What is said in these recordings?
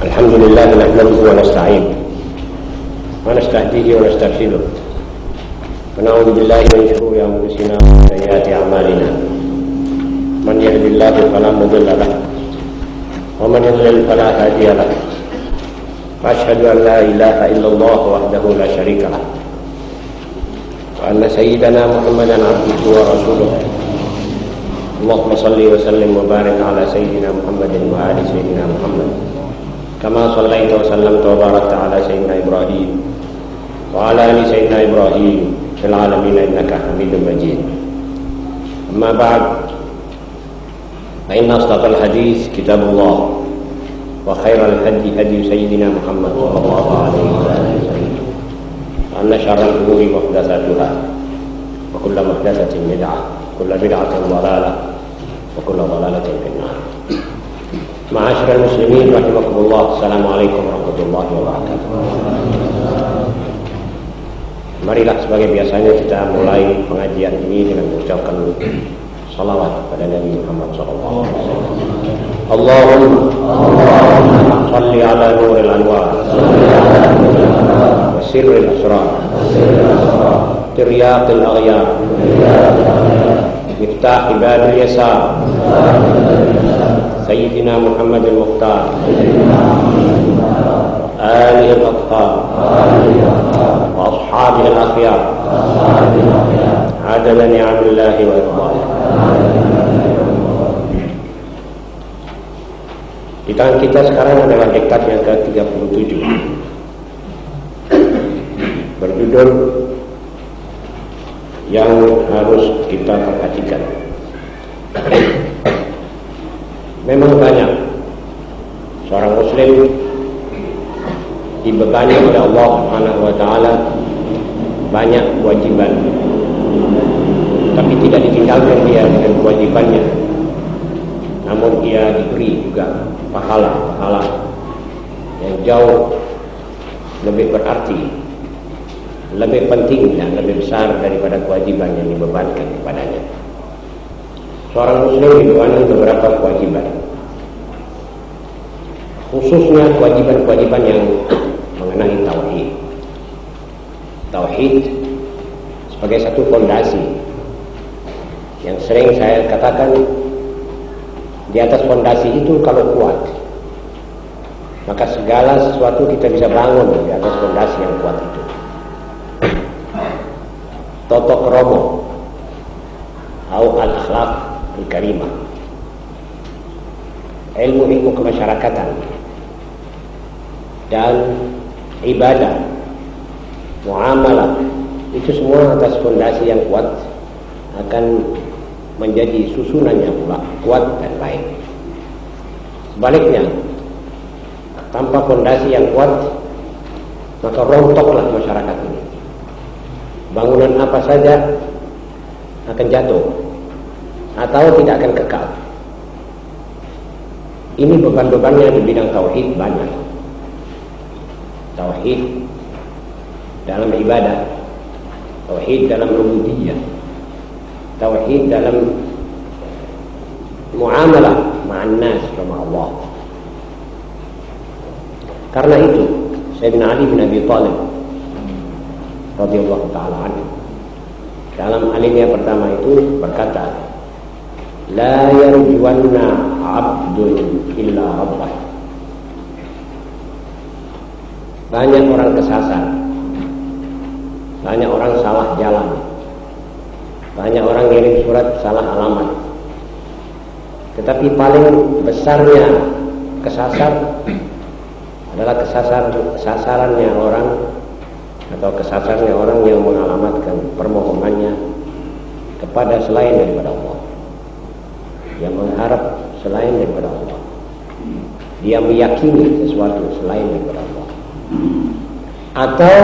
الحمد لله نحمده ونستعينه ونستهديه ونسترشده ونعوذ بالله من شرور أنفسنا ومن سيئات أعمالنا من يهد الله فلا مضل له ومن يضلل فلا هادي له وأشهد أن لا إله إلا الله وحده لا شريك له وأن سيدنا محمدا عبده ورسوله اللهم صل وسلم وبارك على سيدنا محمد وآل سيدنا محمد كما صليت وسلمت وباركت على سيدنا إبراهيم وعلى آل سيدنا إبراهيم في العالمين إنك حميد مجيد. أما بعد فإن أصدق الحديث كتاب الله وخير الهدي هدي سيدنا محمد صلى الله عليه وسلم وأن شر الأمور محدثاتها وكل محدثة بدعة وكل بدعة ضلالة وكل ضلالة في النار. Ma'asyiral muslimin rahimakumullah. Assalamualaikum warahmatullahi wabarakatuh. Marilah sebagai biasanya kita mulai pengajian ini dengan mengucapkan salawat kepada Nabi Muhammad sallallahu alaihi wasallam. Allahumma shalli ala nuril anwar wa sirril asrar tiryaqil aghyar miftah ibadil yasar سيدنا محمد المختار آله الأطهار وأصحابه الأخيار عدد نعم الله وإفضاله. Di tangan kita sekarang adalah diktat yang ke-37 berjudul yang harus kita perhatikan. Memang banyak seorang muslim dibebani oleh Allah Subhanahu wa taala banyak kewajiban, tapi tidak ditinggalkan dia dengan kewajibannya, namun ia diberi juga pahala-pahala yang jauh lebih berarti, lebih penting dan lebih besar daripada kewajiban yang dibebankan kepadanya. Seorang muslim dibebani beberapa kewajiban, khususnya kewajiban-kewajiban yang mengenai tauhid. Tauhid sebagai satu fondasi yang sering saya katakan, di atas fondasi itu kalau kuat, maka segala sesuatu kita bisa bangun di atas fondasi yang kuat itu. Toto kromo au al-akhlaq al-karimah, ilmu kemasyarakatan dan ibadah, muamalah, itu semua atas fondasi yang kuat akan menjadi susunannya pula kuat dan baik. Sebaliknya, tanpa fondasi yang kuat, maka rontoklah masyarakat ini. Bangunan apa saja akan jatuh atau tidak akan kekal. Ini beban-bebannya di bidang tauhid banyak. Tauhid dalam ibadah, tauhid dalam rububiyah, tauhid dalam muamalah ma'an nas sama Allah. Karena itu Sayyidina Ali bin Abi Thalib radhiyallahu ta'ala anhu dalam alimnya pertama itu berkata, la yarjuwanna abdun illa rabbah. Banyak orang kesasar, banyak orang salah jalan, banyak orang ngirim surat salah alamat, tetapi paling besarnya kesasar adalah kesasarannya orang atau kesasarnya orang yang mengalamatkan permohonannya kepada selain daripada Allah, yang mengharap selain daripada Allah, dia meyakini sesuatu selain daripada Allah, atau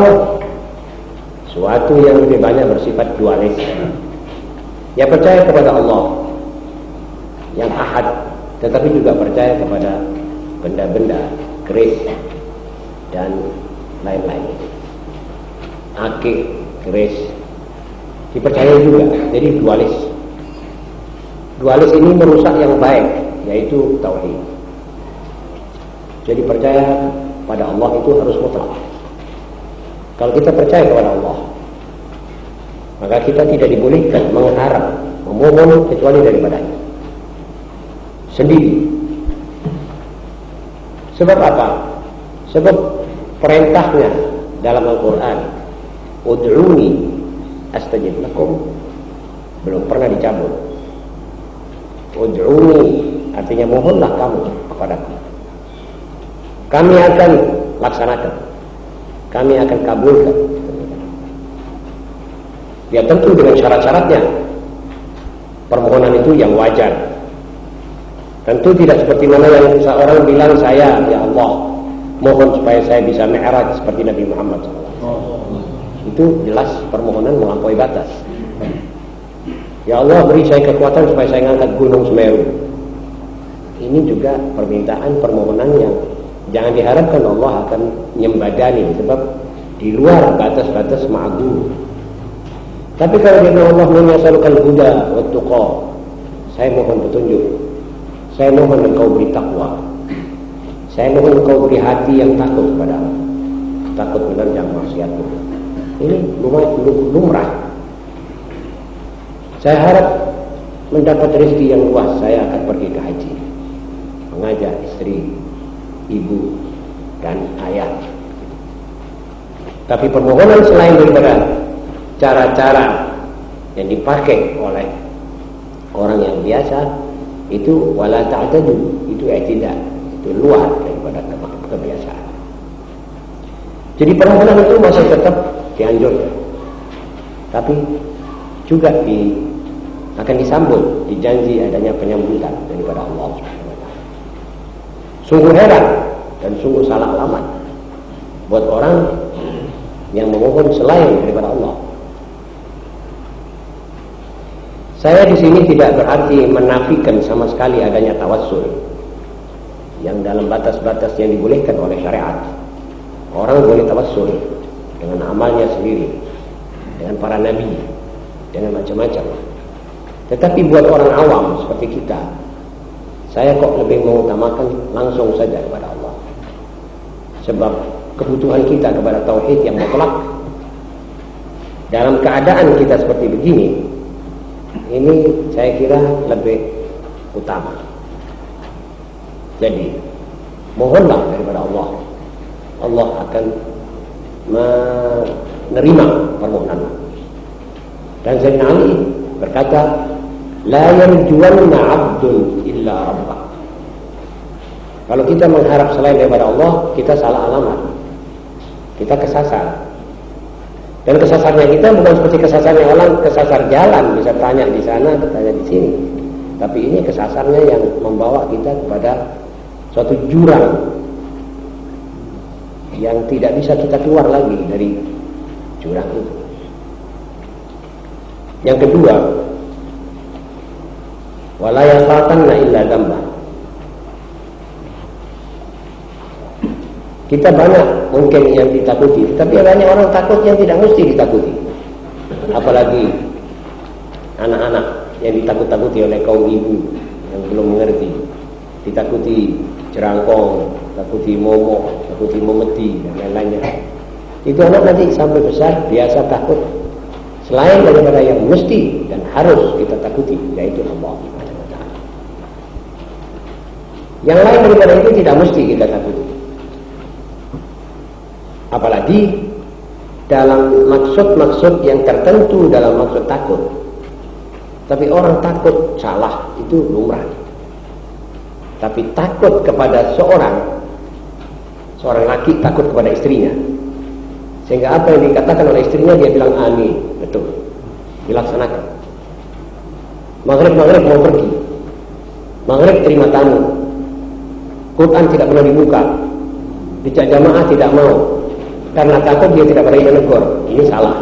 suatu yang lebih banyak bersifat dualis. Dia percaya kepada Allah yang ahad, tetapi juga percaya kepada benda-benda keris dan lain-lain. Akik, keris dipercaya juga. Jadi dualis. Dualis ini merusak yang baik, yaitu tauhid. Jadi percaya pada Allah itu harus mutlak. Kalau kita percaya kepada Allah, maka kita tidak dibolehkan mengharap, memohon kecuali daripadanya sendiri. Sebab apa? Sebab perintahnya dalam Al-Quran, ud'uni astajib lakum, belum pernah dicabut. Ud'uni artinya mohonlah kamu kepadaku, kami akan laksanakan, kami akan kabulkan. Ya tentu dengan syarat-syaratnya. Permohonan itu yang wajar. Tentu tidak seperti mana yang seorang bilang, saya ya Allah mohon supaya saya bisa mi'raj seperti Nabi Muhammad SAW. Itu jelas permohonan melampaui batas. Ya Allah beri saya kekuatan supaya saya mengangkat gunung Semeru. Ini juga permintaan permohonan yang jangan diharapkan Allah akan nyembadani, sebab di luar batas-batas ma'gul. Tapi kalau dia Allah menyasalkan huda wa tuqa, saya mohon petunjuk, saya mohon engkau beri takwa, saya mohon engkau beri hati yang takut kepada Allah, takut menerjang maksiatmu. Ini lumrah. Saya harap mendapat rezeki yang luas, saya akan pergi ke haji, mengajak istri, ibu, dan ayah. Tapi permohonan selain daripada cara-cara yang dipakai oleh orang yang biasa, itu wala ta'tadu, itu tidak, itu luar daripada kebiasaan. Jadi permohonan itu masih tetap dianjurkan, tapi juga akan disambut, dijanji adanya penyambutan daripada Allah SWT. Sungguh heran dan sungguh salah alamat buat orang yang memohon selain daripada Allah. Saya di sini tidak berarti menafikan sama sekali adanya tawassul yang dalam batas-batas yang dibolehkan oleh syariat. Orang boleh tawassul dengan amalnya sendiri, dengan para nabi, dengan macam-macam. Tetapi buat orang awam seperti kita, saya kok lebih mengutamakan langsung saja kepada Allah. Sebab kebutuhan kita kepada tauhid yang mutlak dalam keadaan kita seperti begini, ini saya kira lebih utama. Jadi mohonlah daripada Allah, Allah akan menerima permohonan. Dan Sayyidina Ali berkata, la yarjuwanna 'abdun illa rabbah. Kalau kita mengharap selain daripada Allah, kita salah alamat, kita kesasar. Dan kesasarnya kita bukan seperti kesasarnya orang kesasar jalan, bisa tanya di sana, tanya di sini. Tapi ini kesasarnya yang membawa kita kepada suatu jurang yang tidak bisa kita keluar lagi dari jurang itu. Yang kedua, wala yakhafanna illa dzamba. Kita banyak mungkin yang ditakuti, tapi banyak orang takut yang tidak mesti ditakuti. Apalagi anak-anak yang ditakut-takuti oleh kaum ibu yang belum mengerti. Ditakuti jerangkong, takuti momok, takuti memeti, dan lain-lainnya. Itu anak nanti sampai besar biasa takut selain daripada yang mesti dan harus kita takuti, yaitu Allah. Yang lain daripada itu tidak mesti kita takuti. Apalagi dalam maksud-maksud yang tertentu dalam maksud takut. Tapi orang takut salah itu lumrah. Tapi takut kepada seorang laki takut kepada istrinya, sehingga apa yang dikatakan oleh istrinya dia bilang amin, betul, dilaksanakan. Maghrib mau pergi, maghrib terima tamu, Quran tidak pernah dibuka, dijak jamaah tidak mau, karena takut dia tidak berani menegur. Ini salah.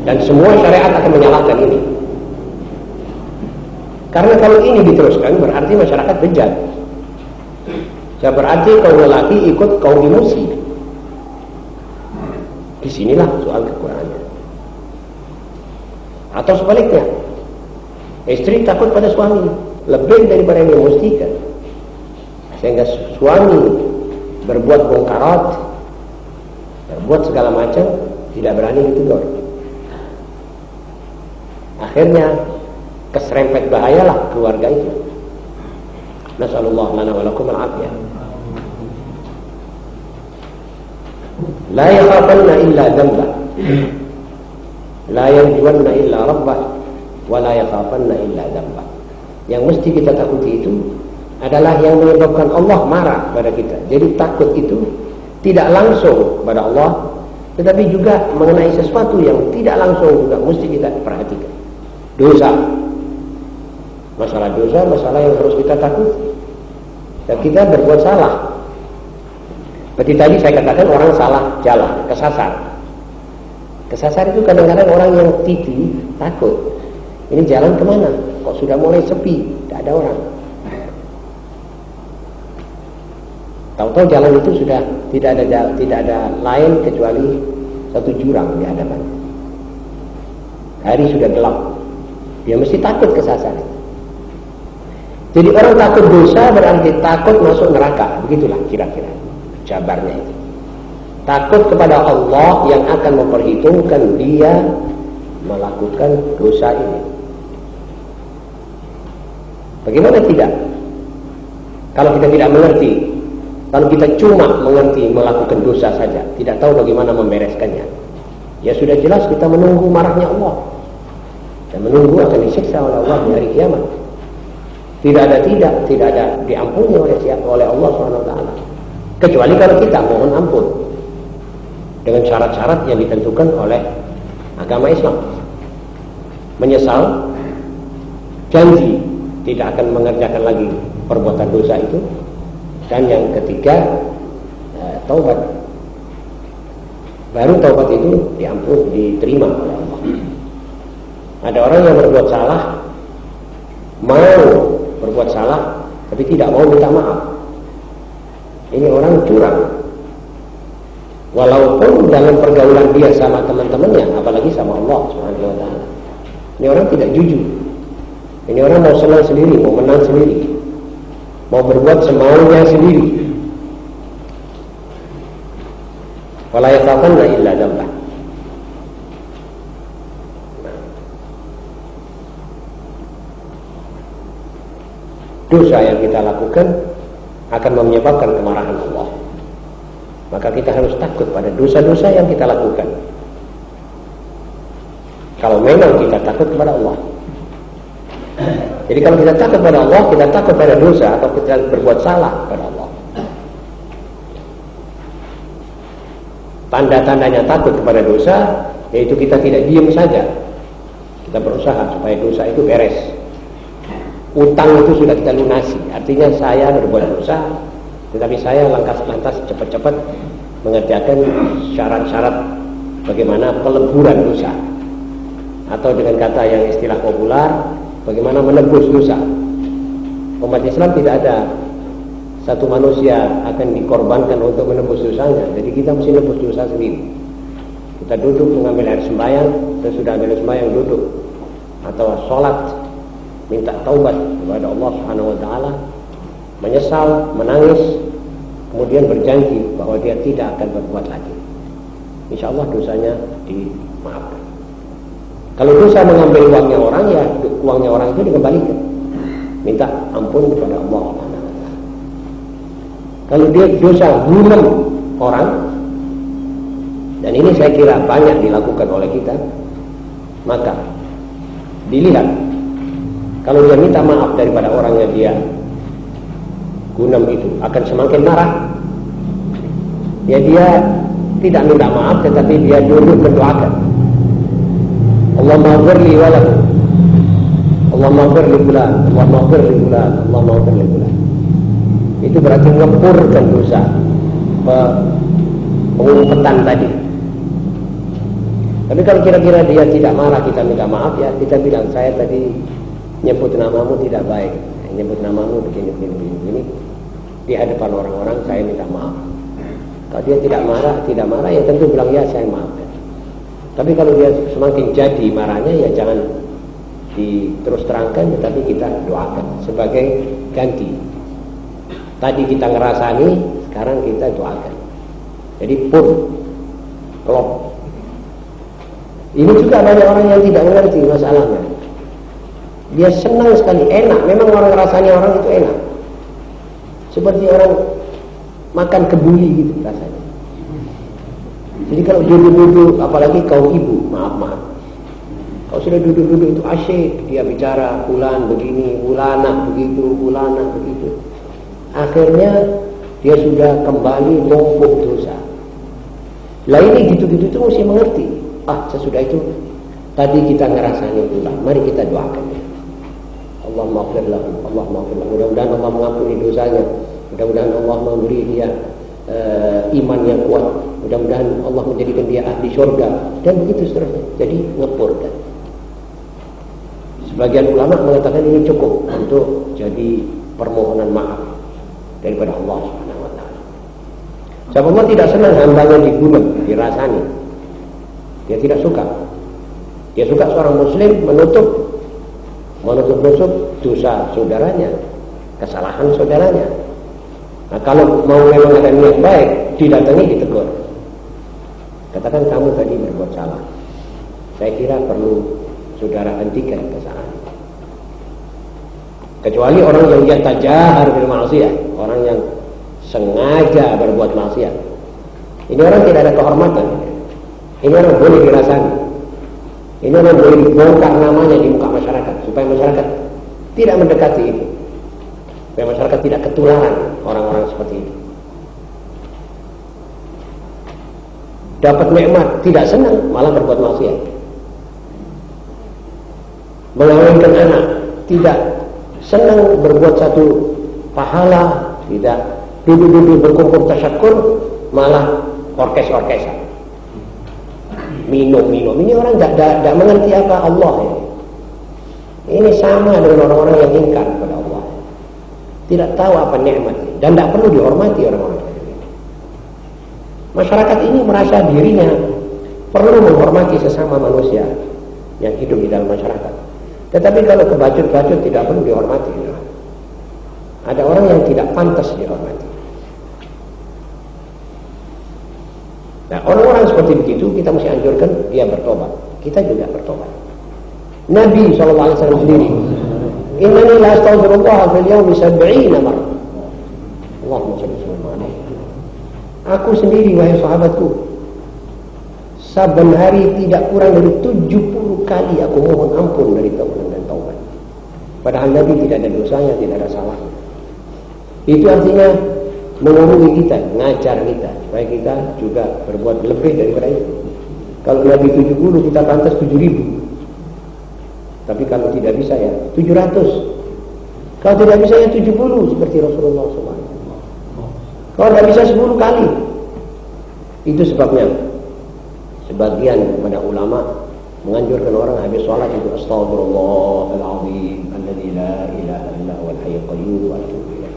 Dan semua syariat akan menyalahkan ini. Karena kalau ini diteruskan berarti masyarakat bejat. Berarti kaum lelaki ikut kaum emosi. Disinilah soal kekurangannya. Atau sebaliknya, istri takut pada suami lebih daripada yang memastikan. Sehingga suami berbuat mungkarat, berbuat segala macam, tidak berani ditegur. Akhirnya keserempet bahayalah keluarga itu. Nasallallahu lana wa lakum al-afiyah. La yakhafanna illa dhanba, la yarjuwanna illa rabbah, wa la yakhafanna illa dhanba. Yang mesti kita takuti itu adalah yang menyebabkan Allah marah pada kita. Jadi takut itu tidak langsung pada Allah, tetapi juga mengenai sesuatu yang tidak langsung juga mesti kita perhatikan. Dosa, masalah dosa, masalah yang harus kita takuti. Dan kita berbuat salah. Seperti tadi saya katakan, orang salah jalan, kesasar. Kesasar itu kadang-kadang orang yang titi, takut. Ini jalan kemana? Kok sudah mulai sepi, tidak ada orang. Tahu-tahu jalan itu sudah tidak ada lain kecuali satu jurang di hadapan. Hari sudah gelap. Dia mesti takut kesasar. Jadi orang takut dosa berarti takut masuk neraka. Begitulah kira-kira jabarnya itu. Takut kepada Allah yang akan memperhitungkan dia melakukan dosa ini. Bagaimana tidak? Kalau kita tidak mengerti, kalau kita cuma mengerti melakukan dosa saja, tidak tahu bagaimana membereskannya, ya sudah jelas kita menunggu marahnya Allah dan menunggu akan disiksa oleh Allah di hari kiamat. Tidak ada diampuni oleh Allah SWT. Kecuali kalau kita mohon ampun dengan syarat-syarat yang ditentukan oleh agama Islam. Menyesal, janji tidak akan mengerjakan lagi perbuatan dosa itu, dan yang ketiga taubat. Baru taubat itu diterima oleh Allah. Ada orang yang berbuat salah, mau berbuat salah, tapi tidak mau minta maaf. Ini orang curang. Walaupun dalam pergaulan dia sama teman-temannya, apalagi sama Allah Subhanahu wa taala. Ini orang tidak jujur. Ini orang mau senang sendiri, mau menang sendiri, mau berbuat semaunya sendiri. Wala yakhafanna illa dhanba. Dosa yang kita lakukan akan menyebabkan kemarahan Allah. Maka kita harus takut pada dosa-dosa yang kita lakukan. Kalau memang kita takut kepada Allah. Jadi kalau kita takut pada Allah, kita takut pada dosa atau kita berbuat salah pada Allah. Tanda-tandanya takut kepada dosa, yaitu kita tidak diam saja. Kita berusaha supaya dosa itu beres. Utang itu sudah kita lunasi. Artinya saya berbuat dosa, tetapi saya lantas cepat-cepat mengerjakan syarat-syarat bagaimana peleburan dosa. Atau dengan kata yang istilah populer, bagaimana menebus dosa. Umat Islam tidak ada satu manusia akan dikorbankan untuk menebus dosanya. Jadi kita mesti menebus dosa sendiri. Kita duduk mengambil air sembahyang, sesudah ambil sembahyang duduk atau sholat, minta taubat kepada Allah Subhanahu wa taala, menyesal, menangis, kemudian berjanji bahwa dia tidak akan berbuat lagi. Insyaallah dosanya dimaafkan. Kalau dosa mengambil uangnya orang, ya uangnya orang itu dikembalikan. Minta ampun kepada Allah Subhanahu wa taala. Kalau dia dosa bunuh orang, dan ini saya kira banyak dilakukan oleh kita, maka dilihat. Kalau dia minta maaf daripada orang yang dia gundam itu, akan semakin marah. Ya dia tidak minta maaf, tetapi dia duduk berdoakan. Allahumma ighfirli wa lahu. Allahumma ighfirli fulan, Allahumma ighfirli fulan, Allahumma ighfirli fulan. Itu berarti ngepurkan dosa pengumpetan tadi. Tapi kalau kira-kira dia tidak marah, kita minta maaf, ya kita bilang, saya tadi nyebut namamu tidak baik, nyebut namamu begini di hadapan orang-orang, saya minta maaf. Kalau dia tidak marah ya tentu bilang ya saya maafkan. Tapi kalau dia semakin jadi marahnya, ya jangan diterus terangkan, tetapi kita doakan sebagai ganti. Tadi kita ngerasani, sekarang kita doakan. Jadi pun klop. Ini juga banyak orang yang tidak mengerti masalahnya. Dia senang sekali, enak. Memang orang rasanya orang itu enak. Seperti orang makan kebuli gitu rasanya. Jadi kalau duduk-duduk, apalagi kaum ibu, maaf. Kalau sudah duduk-duduk itu asyik, dia bicara, fulan begini, fulana begitu. Akhirnya dia sudah kembali numpuk dosa. Lah ini gitu-gitu itu mesti mengerti. Sesudah itu tadi kita ngerasanya pula. Mari kita doakan. Allahumma ighfir lahu, Allahumma ighfir lahu. Mudah-mudahan Allah mengampuni dosanya. Mudah-mudahan Allah memberi dia iman yang kuat. Mudah-mudahan Allah menjadikan dia ahli syurga dan begitu seterusnya. Jadi ngepurkan. Sebagian ulama mengatakan ini cukup untuk jadi permohonan maaf daripada Allah Subhanahu wa taala. Sebab Allah tidak senang hambanya dibunuh, dirasani. Dia tidak suka. Dia suka seorang muslim menutup dosa saudaranya, kesalahan saudaranya. Nah, kalau mau memang ada niat baik, didatangi, ditegur. Katakan kamu tadi berbuat salah. Saya kira perlu saudara hentikan kesalahan. Kecuali orang yang yatajahar bil ma'siyah, orang yang sengaja berbuat maksiat. Ini orang tidak ada kehormatan. Ini orang boleh dirasani. Ini orang boleh dibongkar namanya di muka masyarakat supaya masyarakat tidak mendekati itu. Supaya masyarakat tidak ketularan orang-orang seperti itu. Dapat nikmat tidak senang, malah berbuat maksiat. Mengawinkan anak tidak senang, berbuat satu pahala, tidak duduk-duduk berkumpul tasyakur, malah orkes-orkesan. Minum. Ini orang tidak mengerti apa Allah ini. Ini sama dengan orang-orang yang ingkar kepada Allah. Tidak tahu apa nikmat dan tidak perlu dihormati orang-orang seperti ini. Masyarakat ini merasa dirinya perlu menghormati sesama manusia yang hidup di dalam masyarakat. Tetapi kalau kebacut-bacut tidak perlu dihormati. Ada orang yang tidak pantas dihormati. Nah, orang-orang seperti begitu kita mesti anjurkan dia bertobat. Kita juga bertobat. Nabi SAW sendiri, innani la astaghfirullah fil yawmi 70 marrah. Allahumma shalli alaihi. Aku sendiri wahai sahabatku, saben hari tidak kurang dari 70 kali aku mohon ampun dari taubat dan taubat. Padahal Nabi tidak ada dosanya, tidak ada salahnya. Itu artinya mengurungi kita, mengajar kita supaya kita juga berbuat lebih daripada itu. Kalau Nabi 70, kita pantas 7.000. Tapi kalau tidak bisa ya 700. Kalau tidak bisa ya 70 seperti Rasulullah SAW. Kalau tidak bisa 10 kali. Itu sebabnya sebagian kepada ulama menganjurkan orang habis sholat itu Astaghfirullahaladzim alladzi la ilaha illa huwal hayyul qayyum wa atubu ilaih.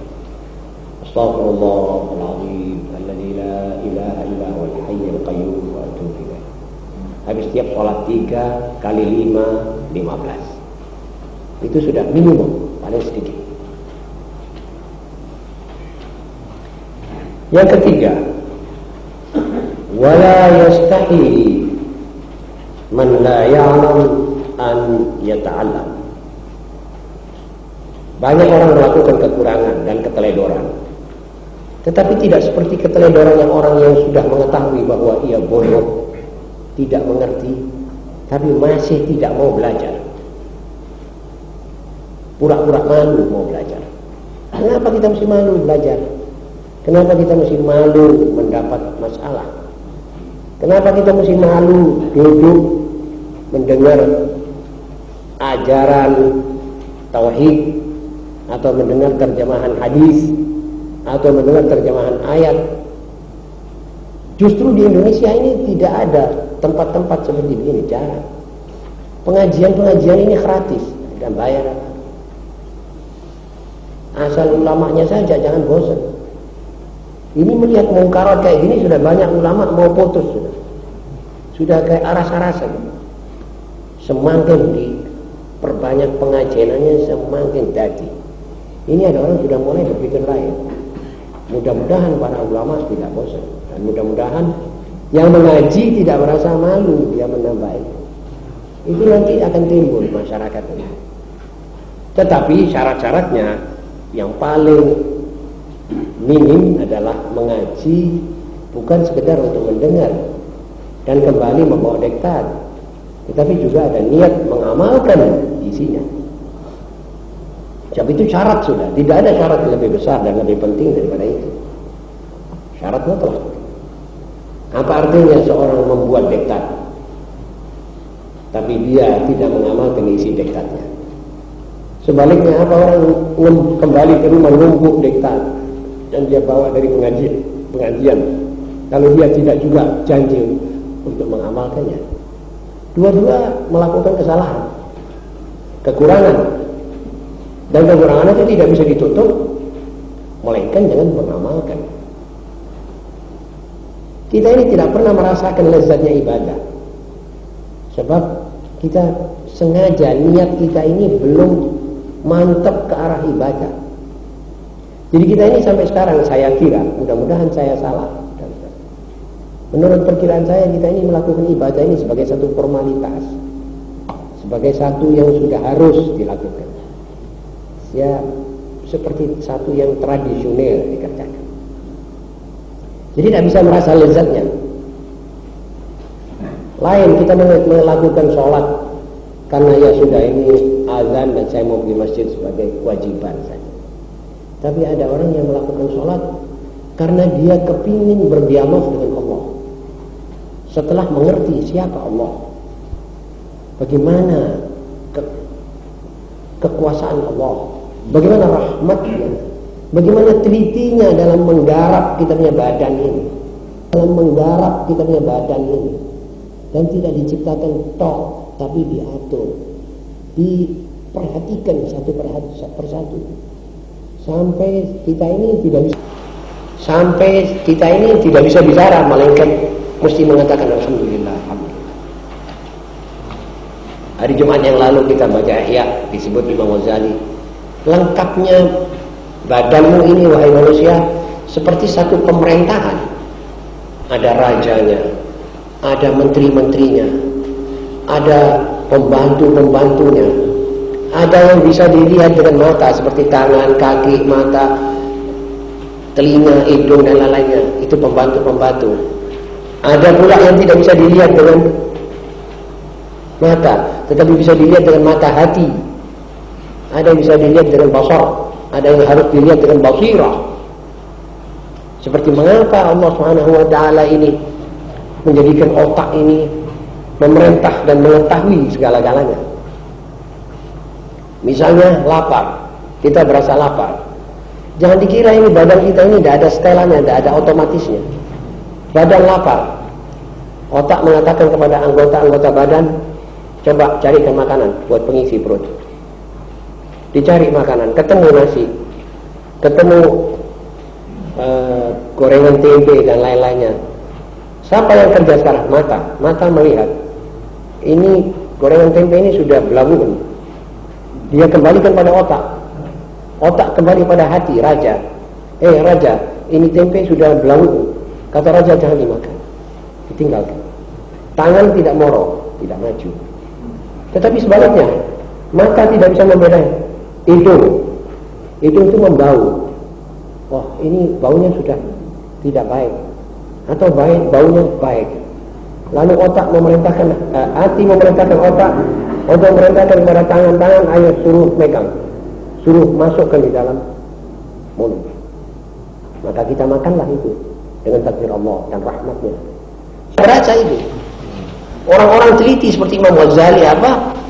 Astaghfirullahaladzim alladzi la ilaha illa huwal hayyul qayyum wa atubu ilaih. Habis tiap sholat 3 kali 5 15. Itu sudah minimum, paling sedikit. Yang ketiga, wala yastahi man la ya'lam an yata'allam. Banyak orang melakukan kekurangan dan keteledoran, tetapi tidak seperti keteledoran yang orang yang sudah mengetahui bahwa ia bodoh, tidak mengerti, tapi masih tidak mau belajar. Pura-pura malu mau belajar. Kenapa kita mesti malu belajar? Kenapa kita mesti malu mendapat masalah? Kenapa kita mesti malu duduk mendengar ajaran tauhid atau mendengar terjemahan hadis atau mendengar terjemahan ayat? Justru di Indonesia ini tidak ada tempat-tempat seperti ini, jarang. Pengajian-pengajian ini gratis dan bayar. Asal ulamanya saja, jangan bosan. Ini melihat mungkarat kayak gini sudah banyak ulama mau putus sudah kayak aras-arasan. Semakin diperbanyak pengajiannya semakin dadi. Ini ada orang sudah mulai berpikir lain. Mudah-mudahan para ulama tidak bosan, dan mudah-mudahan yang mengaji tidak merasa malu dia menambah ilmu. Itu nanti akan timbul masyarakat ini. Tetapi syarat-syaratnya yang paling minim adalah mengaji bukan sekedar untuk mendengar dan kembali membawa diktat, tetapi juga ada niat mengamalkan isinya. Sebab itu syarat sudah, tidak ada syarat lebih besar dan lebih penting daripada itu. Syarat mutlak. Apa artinya seorang membuat diktat tapi dia tidak mengamalkan isi diktatnya? Sebaliknya, apa orang kembali ke rumah numpuk diktat dan dia bawa dari pengajian kalau dia tidak juga janji untuk mengamalkannya? Dua-dua melakukan kesalahan, kekurangan, dan kekurangan itu tidak bisa ditutup melainkan dengan mengamalkan. Kita ini tidak pernah merasakan lezatnya ibadah sebab kita sengaja niat kita ini belum mantap ke arah ibadah. Jadi kita ini sampai sekarang, saya kira, mudah-mudahan saya salah, menurut perkiraan saya, kita ini melakukan ibadah ini sebagai satu formalitas, sebagai satu yang sudah harus dilakukan, ya, seperti satu yang tradisional dikerjakan. Jadi tidak bisa merasa lezatnya. Lain kita melakukan sholat karena ya sudah ini azan dan saya mau pergi masjid sebagai kewajiban saja. Tapi ada orang yang melakukan sholat karena dia kepingin berdialog dengan Allah. Setelah mengerti siapa Allah, bagaimana kekuasaan Allah, bagaimana rahmatnya, bagaimana telitinya dalam menggarap kita punya badan ini, dan tidak diciptakan tok, tapi diatur, diperhatikan satu persatu, sampai kita ini tidak bisa bicara, melainkan mesti mengatakan alhamdulillah, alhamdulillah. Hari Jumat yang lalu kita baca Ihya, disebut Imam Ghazali, lengkapnya badanmu ini wahai manusia seperti satu pemerintahan. Ada rajanya, ada menteri-menterinya, ada pembantu-pembantunya, ada yang bisa dilihat dengan mata seperti tangan, kaki, mata, telinga, hidung dan lain-lainnya. Itu pembantu-pembantu. Ada pula yang tidak bisa dilihat dengan mata, tetapi bisa dilihat dengan mata hati. Ada yang bisa dilihat dengan basar, ada yang harus dilihat dengan basirah. Seperti mengapa Allah SWT ini menjadikan otak ini memerintah dan mengetahui segala-galanya. Misalnya lapar, kita berasa lapar. Jangan dikira ini badan kita ini tidak ada setelannya, tidak ada otomatisnya. Badan lapar, otak mengatakan kepada anggota-anggota badan, coba carikan makanan buat pengisi perut. Dicari makanan, ketemu nasi, ketemu gorengan tempe dan lain-lainnya. Siapa yang kerja sekarang? Mata melihat. Ini gorengan tempe ini sudah belagu. Dia kembalikan pada otak. Otak kembali pada hati, raja. Raja, ini tempe sudah belagu. Kata raja, jangan dimakan, ditinggalkan. Tangan tidak moro, tidak maju. Tetapi sebaliknya, mata tidak bisa membedakan. Hidung itu membau. Wah, ini baunya sudah tidak baik, atau baik, baunya baik. Lalu otak memerintahkan, hati memerintahkan otak memerintahkan kepada tangan, ayo suruh megang, suruh masukkan di dalam mulut. Maka kita makanlah itu dengan takdir Allah dan rahmatnya. Baca itu. Orang-orang teliti seperti Imam Ghazali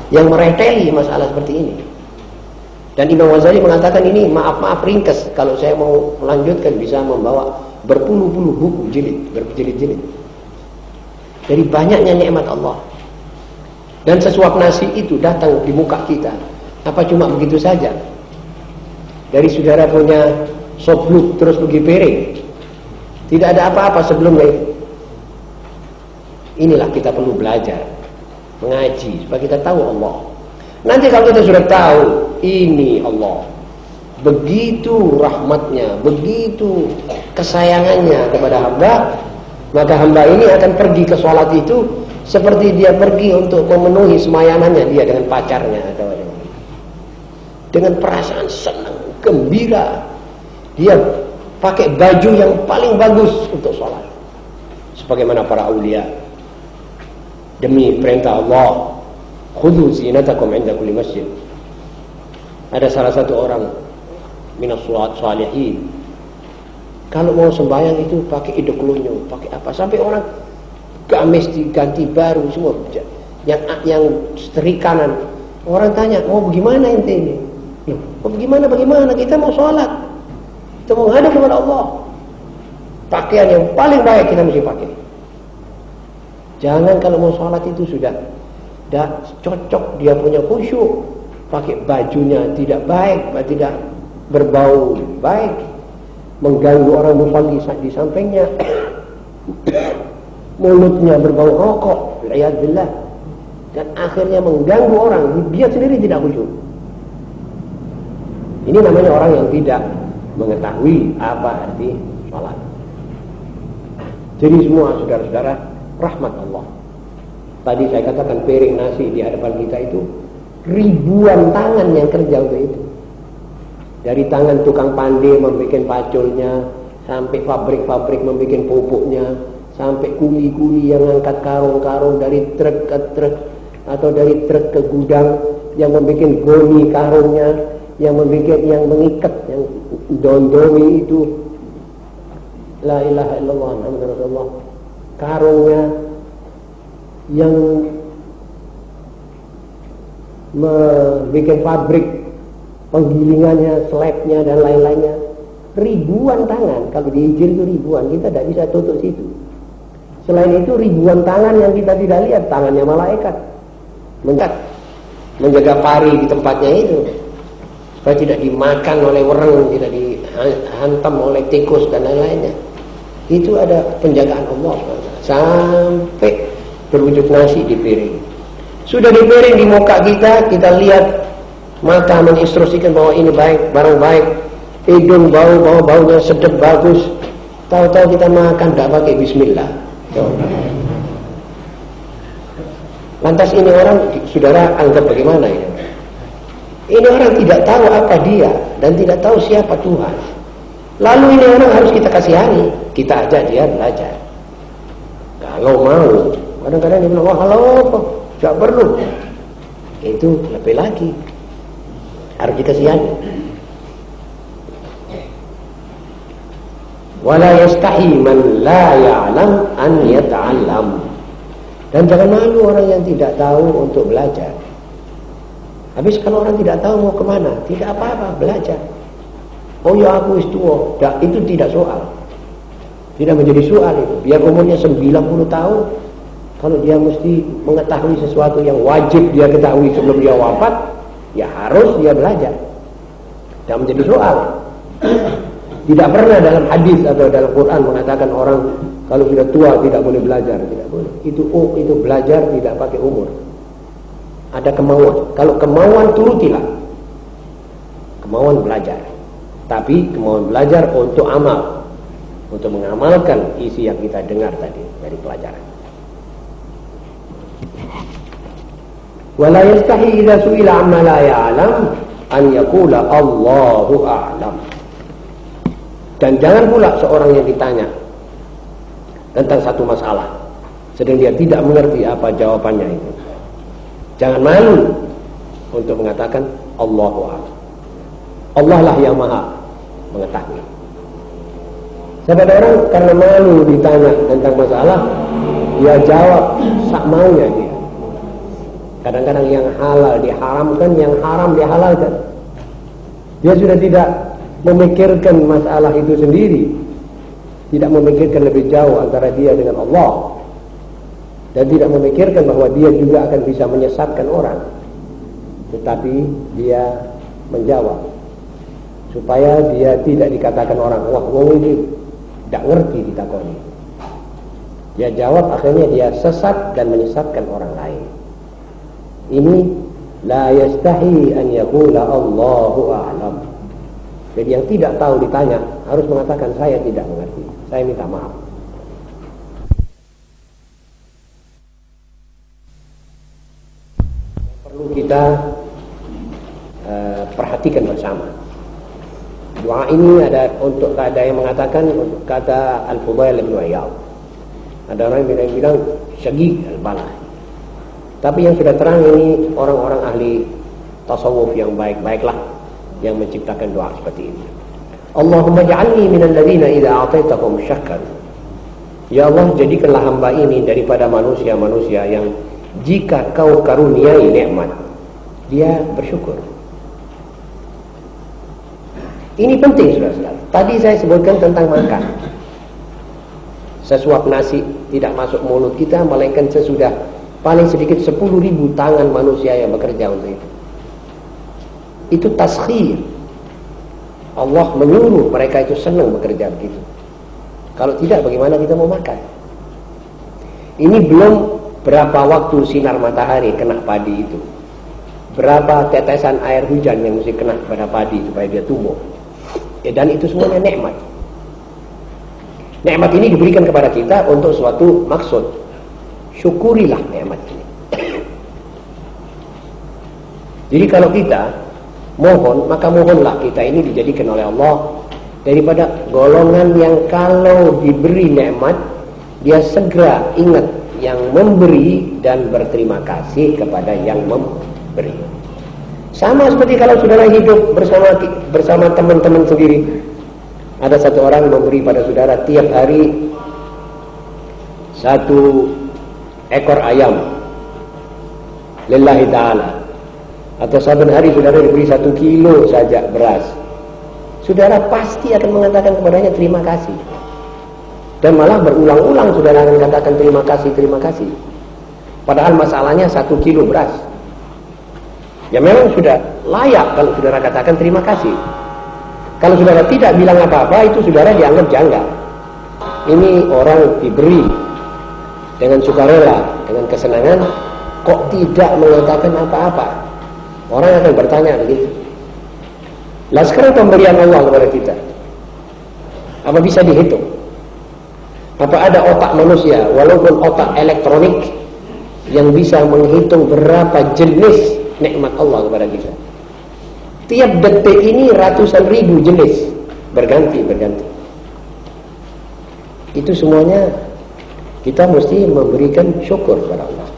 yang mereteli masalah seperti ini. Dan Imam Ghazali mengatakan ini maaf ringkas, kalau saya mau melanjutkan bisa membawa berpuluh-puluh buku jilid, berjilid-jilid. Dari banyaknya nikmat Allah. Dan sesuap nasi itu datang di muka kita. Apa cuma begitu saja? Dari saudara punya sop bluk terus pergi piring. Tidak ada apa-apa sebelumnya itu. Inilah kita perlu belajar, mengaji supaya kita tahu Allah. Nanti kalau kita sudah tahu ini Allah, begitu rahmatnya, begitu kesayangannya kepada hamba, maka hamba ini akan pergi ke sholat itu seperti dia pergi untuk memenuhi semayanannya dia dengan pacarnya atau dengan perasaan senang, gembira. Dia pakai baju yang paling bagus untuk sholat, sebagaimana para aulia. Demi perintah Allah, khudhu zinatakum inda kulli masjid. Ada salah satu orang minas shalihin, kalau mau sembahyang itu pakai iduk lunyu, pakai apa, sampai orang gamis diganti baru semua, yang setrikanan. Orang tanya, mau bagaimana ente ini? Mau bagaimana? Kita mau sholat, kita mau menghadap kepada Allah. Pakaian yang paling baik kita mesti pakai. Jangan kalau mau sholat itu sudah cocok, dia punya khusyuk, pakai bajunya tidak baik, tidak berbau baik, mengganggu orang musalli di sampingnya, mulutnya berbau rokok, billah, dan akhirnya mengganggu orang, dia sendiri tidak khusyuk. Ini namanya orang yang tidak mengetahui apa arti sholat. Jadi semua saudara-saudara, rahmat Allah. Tadi saya katakan piring nasi di hadapan kita itu ribuan tangan yang kerja untuk itu. Dari tangan tukang pandai membuat paculnya, sampai pabrik-pabrik membuat pupuknya, sampai kuli-kuli yang angkat karung-karung dari truk ke truk atau dari truk ke gudang, yang membuat goni karungnya, yang membuat, yang mengikat, yang dondoi itu, la ilaha illallah Muhammadur Rasulullah, karungnya, yang membuat pabrik, penggilingannya, slabnya dan lain-lainnya, ribuan tangan. Kalau diijir itu ribuan, kita tidak bisa tutup situ. Selain itu ribuan tangan yang kita tidak lihat, tangannya malaikat menjaga pari di tempatnya itu supaya tidak dimakan oleh wereng, tidak dihantam oleh tikus dan lain-lainnya. Itu ada penjagaan Allah sampai berwujud nasi di piring. Sudah di piring di muka kita, kita lihat, mata menginstruksikan bahwa ini baik, barang baik, hidung baunya sedap bagus. Tahu-tahu kita makan tidak pakai bismillah. Lantas ini orang, saudara, anggap bagaimana ini? Ini orang tidak tahu apa dia dan tidak tahu siapa Tuhan. Lalu ini orang harus kita kasihani, kita ajak dia belajar. Kalau mau, kadang-kadang dia bilang, wah halo apa? Tidak perlu. Itu lebih lagi harus dikasihani. Wala yastahi man la ya'lam an yata'allam. Dan jangan malu orang yang tidak tahu untuk belajar. Habis kalau orang tidak tahu mau kemana, tidak apa-apa, belajar. Oh ya aku tua, itu tidak soal. Tidak menjadi soal itu. Biar umurnya 90 tahun, kalau dia mesti mengetahui sesuatu yang wajib dia ketahui sebelum dia wafat, ya harus dia belajar. Tidak menjadi soal. Tidak pernah dalam hadis atau dalam Quran mengatakan orang kalau sudah tua tidak boleh belajar, tidak boleh. Itu belajar tidak pakai umur. Ada kemauan. Kalau kemauan turutilah. Kemauan belajar. Tapi kemauan belajar untuk amal, untuk mengamalkan isi yang kita dengar tadi dari pelajaran. Wala yastahi idza su'ila amma la ya'lam an yaqula Allahu a'lam. Dan jangan pula seorang yang ditanya tentang satu masalah sedang dia tidak mengerti apa jawabannya itu, jangan malu untuk mengatakan Allahu a'lam. Allah lah yang maha mengetahui. Sebab orang karena malu ditanya tentang masalah, dia jawab sak maunya dia. Kadang-kadang yang halal diharamkan, yang haram dihalalkan. Dia sudah tidak memikirkan masalah itu sendiri, tidak memikirkan lebih jauh antara dia dengan Allah, dan tidak memikirkan bahwa dia juga akan bisa menyesatkan orang. Tetapi dia menjawab supaya dia tidak dikatakan orang, wah wong ini tidak ngerti ditakoni. Dia jawab, akhirnya dia sesat dan menyesatkan orang lain. Ini la yastahi an yaqula Allahu a'lam. Jadi yang tidak tahu ditanya harus mengatakan saya tidak mengerti, saya minta maaf. Perlu kita perhatikan bersama. Doa ini ada yang mengatakan kata Al-Fudail bin Iyad. Ada orang yang bilang syagig al-balah. Tapi yang sudah terang ini orang-orang ahli tasawuf yang baik-baiklah yang menciptakan doa seperti ini. Allahumma ja'alni minal ladzina idza a'taitahum syakkaru. Ya Allah, jadikanlah hamba ini daripada manusia-manusia yang jika kau karuniai nikmat dia bersyukur. Ini penting saudara-saudara. Tadi saya sebutkan tentang makan. Sesuap nasi tidak masuk mulut kita, melainkan sesudah paling sedikit 10.000 tangan manusia yang bekerja untuk itu. Itu taskhir. Allah menyuruh mereka itu senang bekerja begitu. Kalau tidak, bagaimana kita mau makan? Ini belum berapa waktu sinar matahari kena padi itu, berapa tetesan air hujan yang mesti kena pada padi supaya dia tumbuh. Dan itu semuanya nikmat. Nikmat ini diberikan kepada kita untuk suatu maksud. Syukurilah nikmat ini. Jadi kalau kita mohon, maka mohonlah kita ini dijadikan oleh Allah daripada golongan yang kalau diberi nikmat dia segera ingat yang memberi dan berterima kasih kepada yang memberi. Sama seperti kalau saudara hidup bersama teman-teman sendiri. Ada satu orang memberi pada saudara tiap hari 1 ekor ayam lillahi ta'ala, atau saban hari saudara diberi 1 kilo saja beras, saudara pasti akan mengatakan kepadanya terima kasih. Dan malah berulang-ulang saudara akan katakan terima kasih. Padahal masalahnya 1 kilo beras. Ya memang sudah layak kalau saudara katakan terima kasih. Kalau saudara tidak bilang apa-apa, itu saudara dianggap janggal. Ini orang diberi dengan sukarela, dengan kesenangan, kok tidak mengatakan apa-apa. Orang akan bertanya begitu. Lah sekarang pemberian Allah kepada kita, apa bisa dihitung? Apa ada otak manusia, walaupun otak elektronik, yang bisa menghitung berapa jenis nikmat Allah kepada kita? Tiap detik ini ratusan ribu jenis, berganti. Itu semuanya kita mesti memberikan syukur kepada Allah.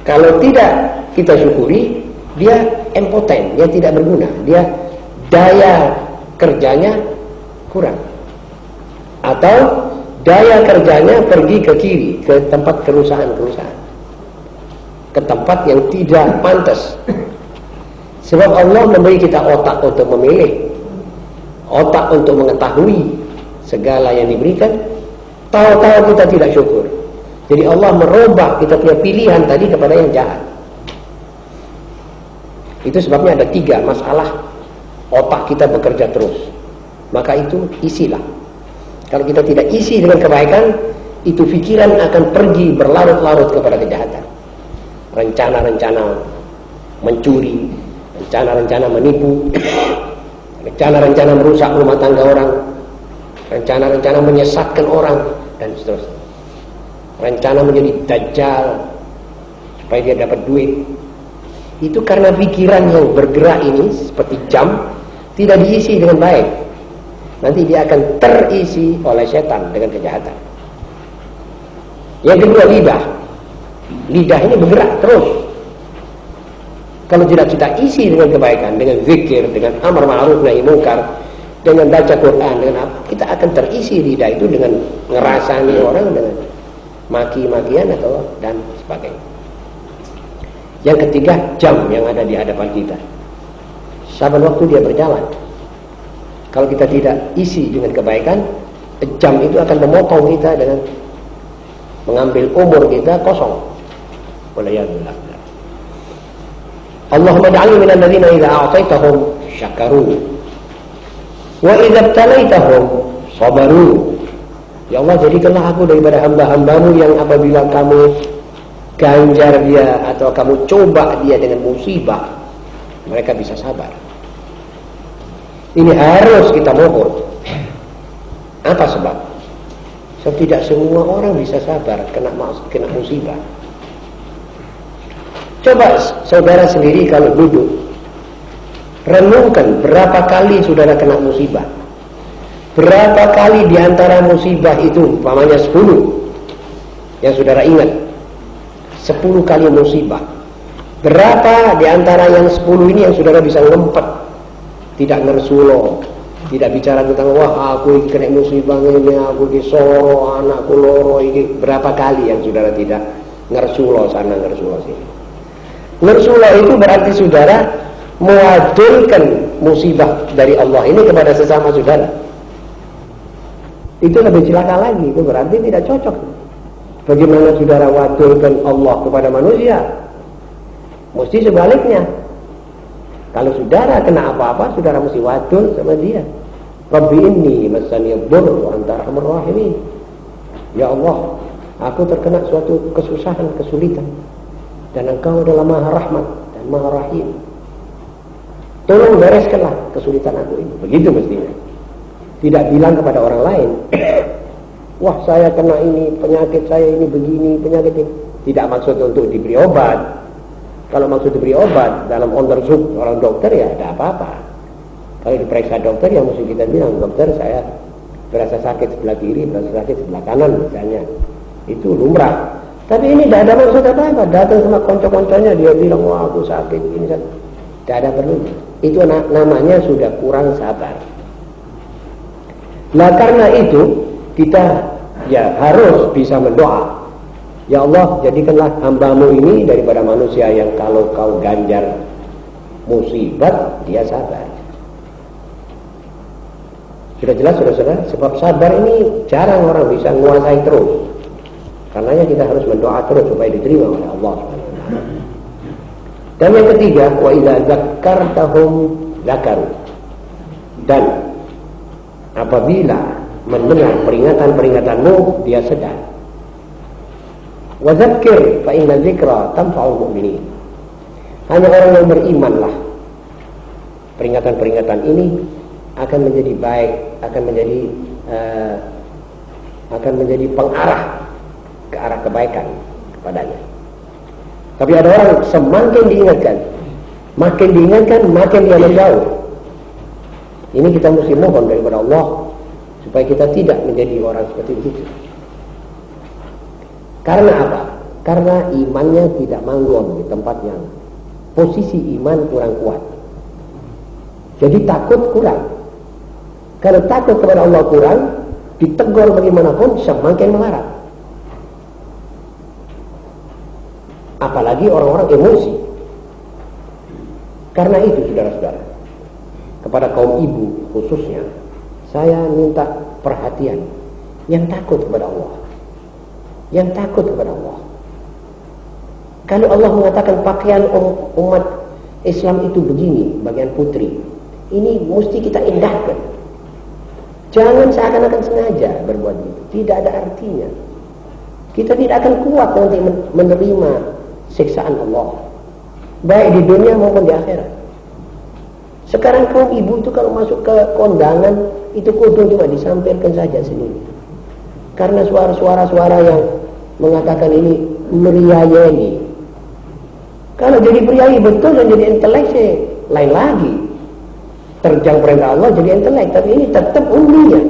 Kalau tidak kita syukuri, dia impoten, dia tidak berguna, dia daya kerjanya kurang, atau daya kerjanya pergi ke kiri, ke tempat kerusakan, ke tempat yang tidak pantas. Sebab Allah memberi kita otak untuk memilih, otak untuk mengetahui segala yang diberikan. Tahu-tahu kita tidak syukur. Jadi Allah merubah kita punya pilihan tadi kepada yang jahat. Itu sebabnya ada 3 masalah otak kita bekerja terus. Maka itu isilah. Kalau kita tidak isi dengan kebaikan, itu pikiran akan pergi berlarut-larut kepada kejahatan. Rencana-rencana mencuri, rencana-rencana menipu, rencana-rencana merusak rumah tangga orang, rencana-rencana menyesatkan orang, dan seterusnya. Rencana menjadi dajjal supaya dia dapat duit. Itu karena pikiran yang bergerak ini seperti jam tidak diisi dengan baik. Nanti dia akan terisi oleh setan dengan kejahatan. Yang kedua, lidah. Lidah ini bergerak terus. Kalau tidak kita isi dengan kebaikan, dengan zikir, dengan amar ma'ruf nahi munkar, dengan baca Quran, dengan apa, kita akan terisi lidah itu dengan ngerasani orang, dengan maki-makian atau dan sebagainya. Yang ketiga, jam yang ada di hadapan kita. Saban waktu dia berjalan. Kalau kita tidak isi dengan kebaikan, jam itu akan memotong kita dengan mengambil umur kita kosong. Waliyadullah. Allahumma ja'alni minal ladzina idza a'taitahum syakaru wa idza ibtalaitahum sabaru. Ya Allah, jadikanlah aku daripada hamba-hambamu yang apabila kamu ganjar dia atau kamu coba dia dengan musibah, mereka bisa sabar. Ini harus kita mohon. Apa sebab? Sebab tidak semua orang bisa sabar kena musibah. Coba saudara sendiri kalau duduk, renungkan berapa kali saudara kena musibah. Berapa kali diantara musibah itu, umpamanya 10, yang saudara ingat, 10 kali musibah. Berapa diantara yang 10 ini yang saudara bisa ngempet, tidak ngersulo, tidak bicara tentang wah aku kena musibah ini, aku disoro, anakku loro ini. Berapa kali yang saudara tidak ngersulo sana ngersulo sini. Ngersulo itu berarti saudara mewadulkan musibah dari Allah ini kepada sesama saudara. Itu lebih celaka lagi, itu berarti tidak cocok. Bagaimana saudara wadulkan Allah kepada manusia? Mesti sebaliknya. Kalau saudara kena apa-apa, saudara mesti wadul sama dia. Rabbi inni massani ad-durr wa anta arhamur rahimin. Ya Allah, aku terkena suatu kesusahan, kesulitan, dan Engkau adalah Maha Rahmat dan Maha Rahim. Tolong bereskanlah kesulitan aku ini. Begitu mestinya. Tidak bilang kepada orang lain, wah saya kena ini, penyakit saya ini begini, penyakit ini. Tidak maksud untuk diberi obat. Kalau maksud diberi obat, dalam onderzoek orang dokter ya ada apa-apa. Kalau diperiksa dokter ya mesti kita bilang, dokter saya berasa sakit sebelah kiri, berasa sakit sebelah kanan misalnya. Itu lumrah. Tapi ini tidak ada maksud apa-apa. Datang sama konco-konconya dia bilang, wah aku sakit ini sakit. Tidak ada perlu. Itu namanya sudah kurang sabar. Nah karena itu kita ya harus bisa mendoa. Ya Allah, jadikanlah hambamu ini daripada manusia yang kalau kau ganjar musibah dia sabar. Sudah jelas saudara-saudara, sebab sabar ini jarang orang bisa menguasai terus. Karenanya kita harus mendoa terus supaya diterima oleh Allah. Dan yang ketiga, wa idza dzakkartahum dzakaru. Dan apabila mendengar peringatan-peringatanmu, dia sedar. Wa dzakkir fa inna dzikra tanfa'ul mu'minin. Hanya orang yang berimanlah peringatan-peringatan ini akan menjadi baik, akan menjadi pengarah ke arah kebaikan kepadanya. Tapi ada orang semakin diingatkan, makin dia menjauh. Ini kita mesti mohon daripada Allah supaya kita tidak menjadi orang seperti itu. Karena apa? Karena imannya tidak manggon di tempat yang posisi iman kurang kuat. Jadi takut kurang. Kalau takut kepada Allah kurang, ditegur bagaimanapun semakin melarat. Apalagi orang-orang emosi. Karena itu saudara-saudara, kepada kaum ibu khususnya, saya minta perhatian yang takut kepada Allah. Yang takut kepada Allah. Kalau Allah mengatakan pakaian umat Islam itu begini, bagian putri, ini mesti kita indahkan. Jangan seakan-akan sengaja berbuat itu. Tidak ada artinya. Kita tidak akan kuat nanti menerima siksaan Allah, baik di dunia maupun di akhirat. Sekarang kaum ibu itu kalau masuk ke kondangan, itu kudu cuma disampaikan saja sendiri. Karena suara-suara yang mengatakan ini meriayani. Kalau jadi priayi betul dan jadi intelek sih lain lagi. Terjang perintah Allah jadi intelek, tapi ini tetap umminya,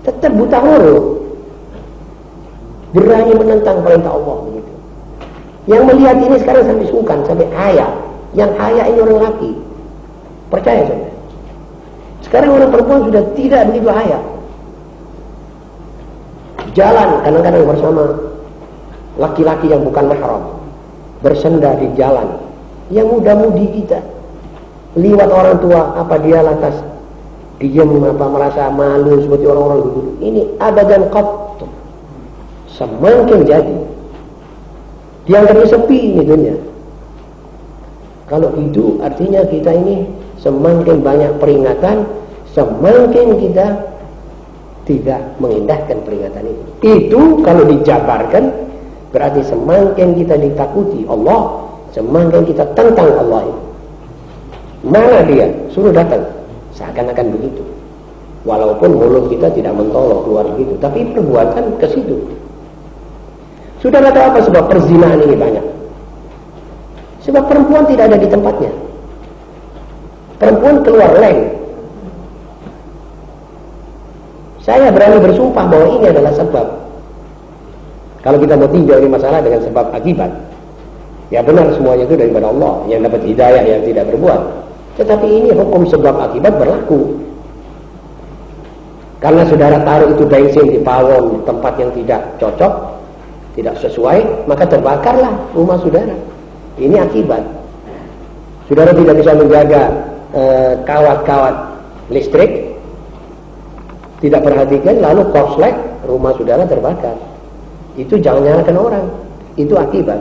tetap buta huruf, berani menentang perintah Allah begitu. Yang melihat ini sekarang sampai sungkan, sampai haya. Yang haya ini orang laki. Percaya saja. Sekarang orang perempuan sudah tidak begitu haya. Jalan kadang-kadang bersama laki-laki yang bukan mahram, bersenda di jalan. Yang muda-mudi kita, liwat orang tua, apa dia lantas diam, apa merasa malu seperti orang-orang dulu. Ini abadan qat. Semakin jadi dianggapnya sepi ini dunia. Kalau itu artinya kita ini semakin banyak peringatan, semakin kita tidak mengindahkan peringatan itu. Itu kalau dijabarkan berarti semakin kita ditakuti Allah, semakin kita tentang Allah itu. Mana dia? Suruh datang. Seakan-akan begitu. Walaupun mulut kita tidak mentolok keluar begitu, tapi perbuatan ke situ. Sudah tahu apa sebab perzinahan ini banyak? Sebab perempuan tidak ada di tempatnya. Perempuan keluar leng. Saya berani bersumpah bahwa ini adalah sebab. Kalau kita mau tinjau ini masalah dengan sebab akibat, ya benar semuanya itu daripada Allah yang dapat hidayah yang tidak berbuat. Tetapi ini hukum sebab akibat berlaku. Karena saudara taruh itu bensin di pawon tempat yang tidak cocok, tidak sesuai, maka terbakarlah rumah saudara. Ini akibat. Saudara tidak bisa menjaga kawat-kawat listrik, tidak perhatikan, lalu korslet, rumah saudara terbakar. Itu jangan nyalakan orang, itu akibat.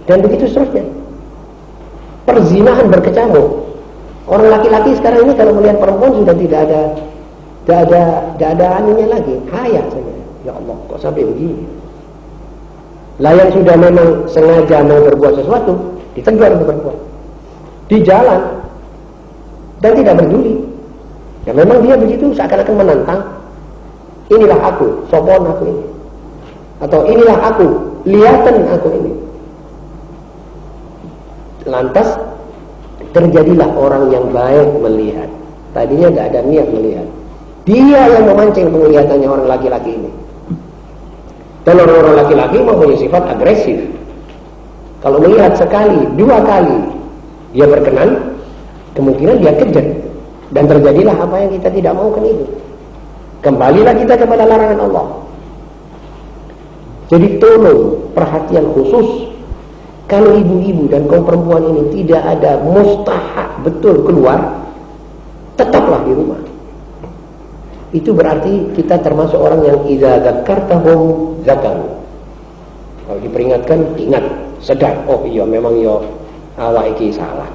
Dan begitu seterusnya. Perzinahan berkecamuk. Orang laki-laki sekarang ini kalau melihat perempuan sudah tidak ada anunya lagi, hayat saja. Ya Allah, kok sampai begini? Lah yang sudah memang sengaja mau berbuat sesuatu, ditegur oleh perempuan di jalan dan tidak peduli. Ya memang dia begitu seakan-akan menantang. Inilah aku, sopon aku ini. Atau inilah aku, lihatan aku ini. Lantas terjadilah orang yang baik melihat. Tadinya tidak ada niat melihat. Dia yang memancing penglihatannya orang laki-laki ini. Dan orang-orang laki-laki mempunyai sifat agresif. Kalau melihat sekali, 2 kali dia berkenan, kemungkinan dia kejar. Dan terjadilah apa yang kita tidak maukan itu. Kembalilah kita kepada larangan Allah. Jadi tolong perhatian khusus. Kalau ibu-ibu dan kaum perempuan ini tidak ada mustahak betul keluar, tetaplah di rumah. Itu berarti kita termasuk orang yang idza dzakartahum zakaru. Kalau diperingatkan, ingat, sadar, oh iya memang yo awak iki salah.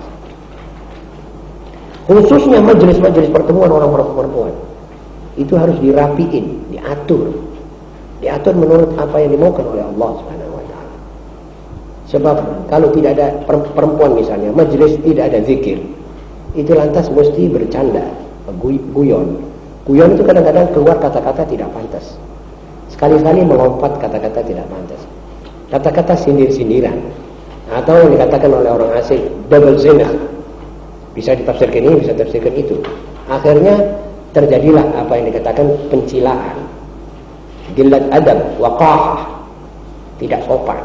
Khususnya majelis-majelis pertemuan orang perempuan. Itu harus dirapiin, diatur. Diatur menurut apa yang dimaukan oleh Allah Subhanahu wa taala. Sebab kalau tidak ada perempuan misalnya, majelis tidak ada zikir, itu lantas mesti bercanda, guyon. Guyon itu kadang-kadang keluar kata-kata tidak pantas. Sekali-kali melompat kata-kata tidak pantas. Kata-kata sindir-sindiran. Atau yang dikatakan oleh orang asing, double zina. Bisa ditafsirkan ini, bisa ditafsirkan itu. Akhirnya terjadilah apa yang dikatakan pencilaan. Gillat adab, waqah. Tidak sopan.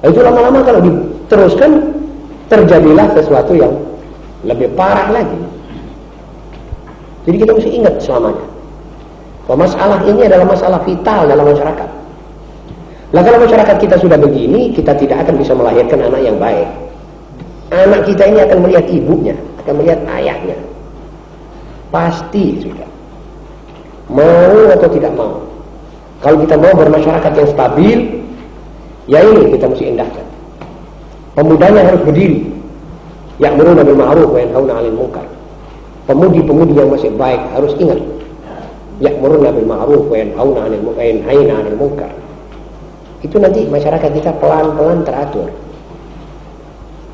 Itu lama-lama kalau diteruskan, terjadilah sesuatu yang lebih parah lagi. Jadi kita mesti ingat selamanya bahwa masalah ini adalah masalah vital dalam masyarakat. Nah kalau masyarakat kita sudah begini, kita tidak akan bisa melahirkan anak yang baik. Anak kita ini akan melihat ibunya, akan melihat ayahnya. Pasti sudah. Mau atau tidak mau. Kalau kita mau bermasyarakat yang stabil, ya ini kita mesti indahkan. Pemudanya harus berdiri. Ya'muruna bil ma'ruf wa yanhauna 'anil munkar. Pemudi-pemudi yang masih baik harus ingat. Ya'muruna bil ma'ruf wa yanhauna 'anil munkar. Itu nanti masyarakat kita pelan-pelan teratur.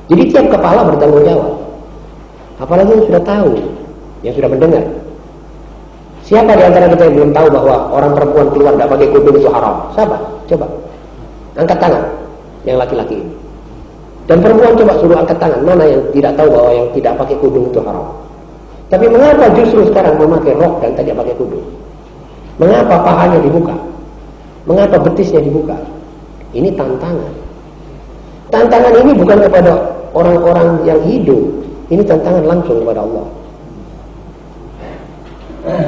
Jadi tiap kepala bertanggung jawab. Apalagi yang sudah tahu, yang sudah mendengar. Siapa di antara kita yang belum tahu bahwa orang perempuan keluar tidak pakai kudung itu haram? Siapa? Coba. Angkat tangan yang laki-laki ini. Dan perempuan coba suruh angkat tangan. Mana yang tidak tahu bahwa yang tidak pakai kudung itu haram? Tapi mengapa justru sekarang memakai rok dan tidak pakai kudung? Mengapa pahanya dibuka? Mengapa betisnya dibuka? Ini tantangan. Tantangan ini bukan kepada orang-orang yang hidup. Ini tantangan langsung kepada Allah.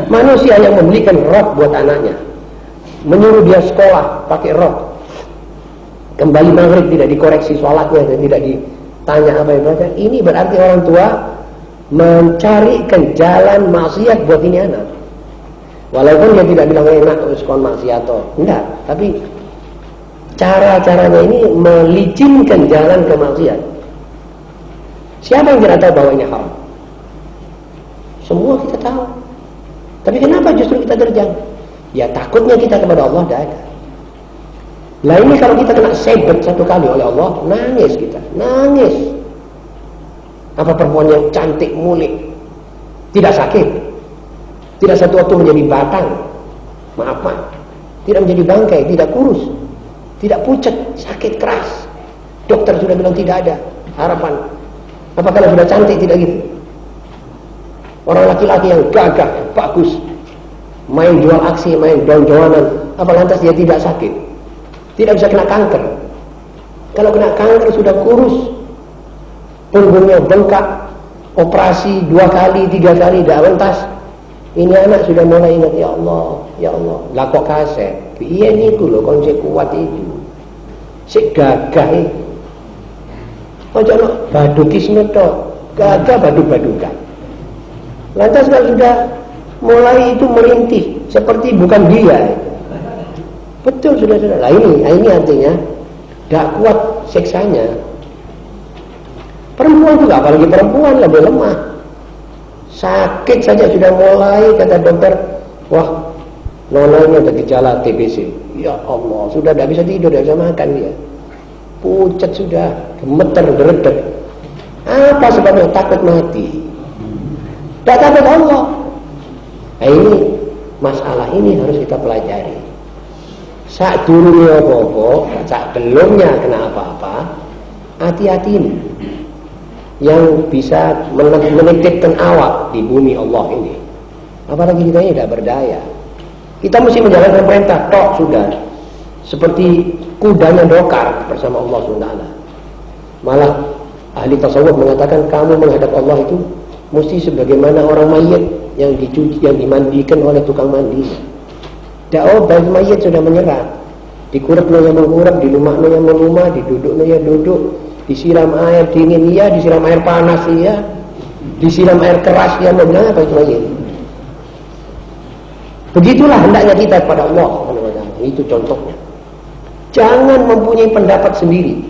Manusia yang membelikan rok buat anaknya, menyuruh dia sekolah pakai rok, kembali maghrib tidak dikoreksi sholatnya dan tidak ditanya apa yang baca, ini berarti orang tua mencarikan jalan maksiat buat ini anak. Walaupun dia tidak bilang enak sekolah maksiat atau enggak, tapi cara-caranya ini melicinkan jalan ke maksiat. Siapa yang tidak tahu bahwa ini haram? Semua kita tahu. Tapi kenapa justru kita terjang? Ya takutnya kita kepada Allah tidak ada. Lah ini kalau kita kena sebet satu kali oleh Allah, nangis kita, nangis. Apa perempuan yang cantik, mulik, Tidak sakit. Tidak satu waktu menjadi batang. Maaf. Tidak menjadi bangkai, tidak kurus. Tidak pucat, sakit keras. Dokter sudah bilang tidak ada harapan. Apa kalau sudah cantik tidak gitu? Orang laki-laki yang gagah, bagus, main jual aksi, main daun-dawanan, apa lantas dia tidak sakit? Tidak bisa kena kanker. Kalau kena kanker sudah kurus, punggungnya bengkak, operasi 2 kali, 3 kali, tidak mentas. Ini anak sudah mulai ingat, ya Allah, lah kok kaset. Iya niku lho konse kuat itu. Sik gagah itu. Ojo no badukisme tok, gagah baduk-badukan. Lantas kalau sudah mulai itu merintih seperti bukan dia. Betul sudah. Nah ini artinya tidak kuat seksanya. Perempuan juga, apalagi perempuan lebih lemah. Sakit saja sudah mulai, kata dokter, wah, nonanya ada gejala TBC. Ya Allah, sudah tidak bisa tidur, tidak bisa makan dia. Pucat sudah, gemeter, geredek. Apa sebabnya? Takut mati. Tidak takut Allah. Nah ini, masalah ini harus kita pelajari. Saat dulunya apa-apa, saat belumnya kena apa-apa, hati-hati ini. Yang bisa menitipkan awak di bumi Allah ini. Apalagi kita ini tidak berdaya. Kita mesti menjalankan perintah, tok sudah. Seperti kudanya dokar bersama Allah SWT. Malah ahli tasawuf mengatakan kamu menghadap Allah itu mesti sebagaimana orang mayit yang dicuci, yang dimandikan oleh tukang mandi. Bagi mayit sudah menyerah. Dikurapnya yang mengkurap, dilumaknya yang melumah, diduduknya yang duduk. Disiram air dingin, iya. Disiram air panas, iya. Disiram air keras, iya. Benar apa itu mayit? Begitulah hendaknya kita kepada Allah. Itu contohnya. Jangan mempunyai pendapat sendiri.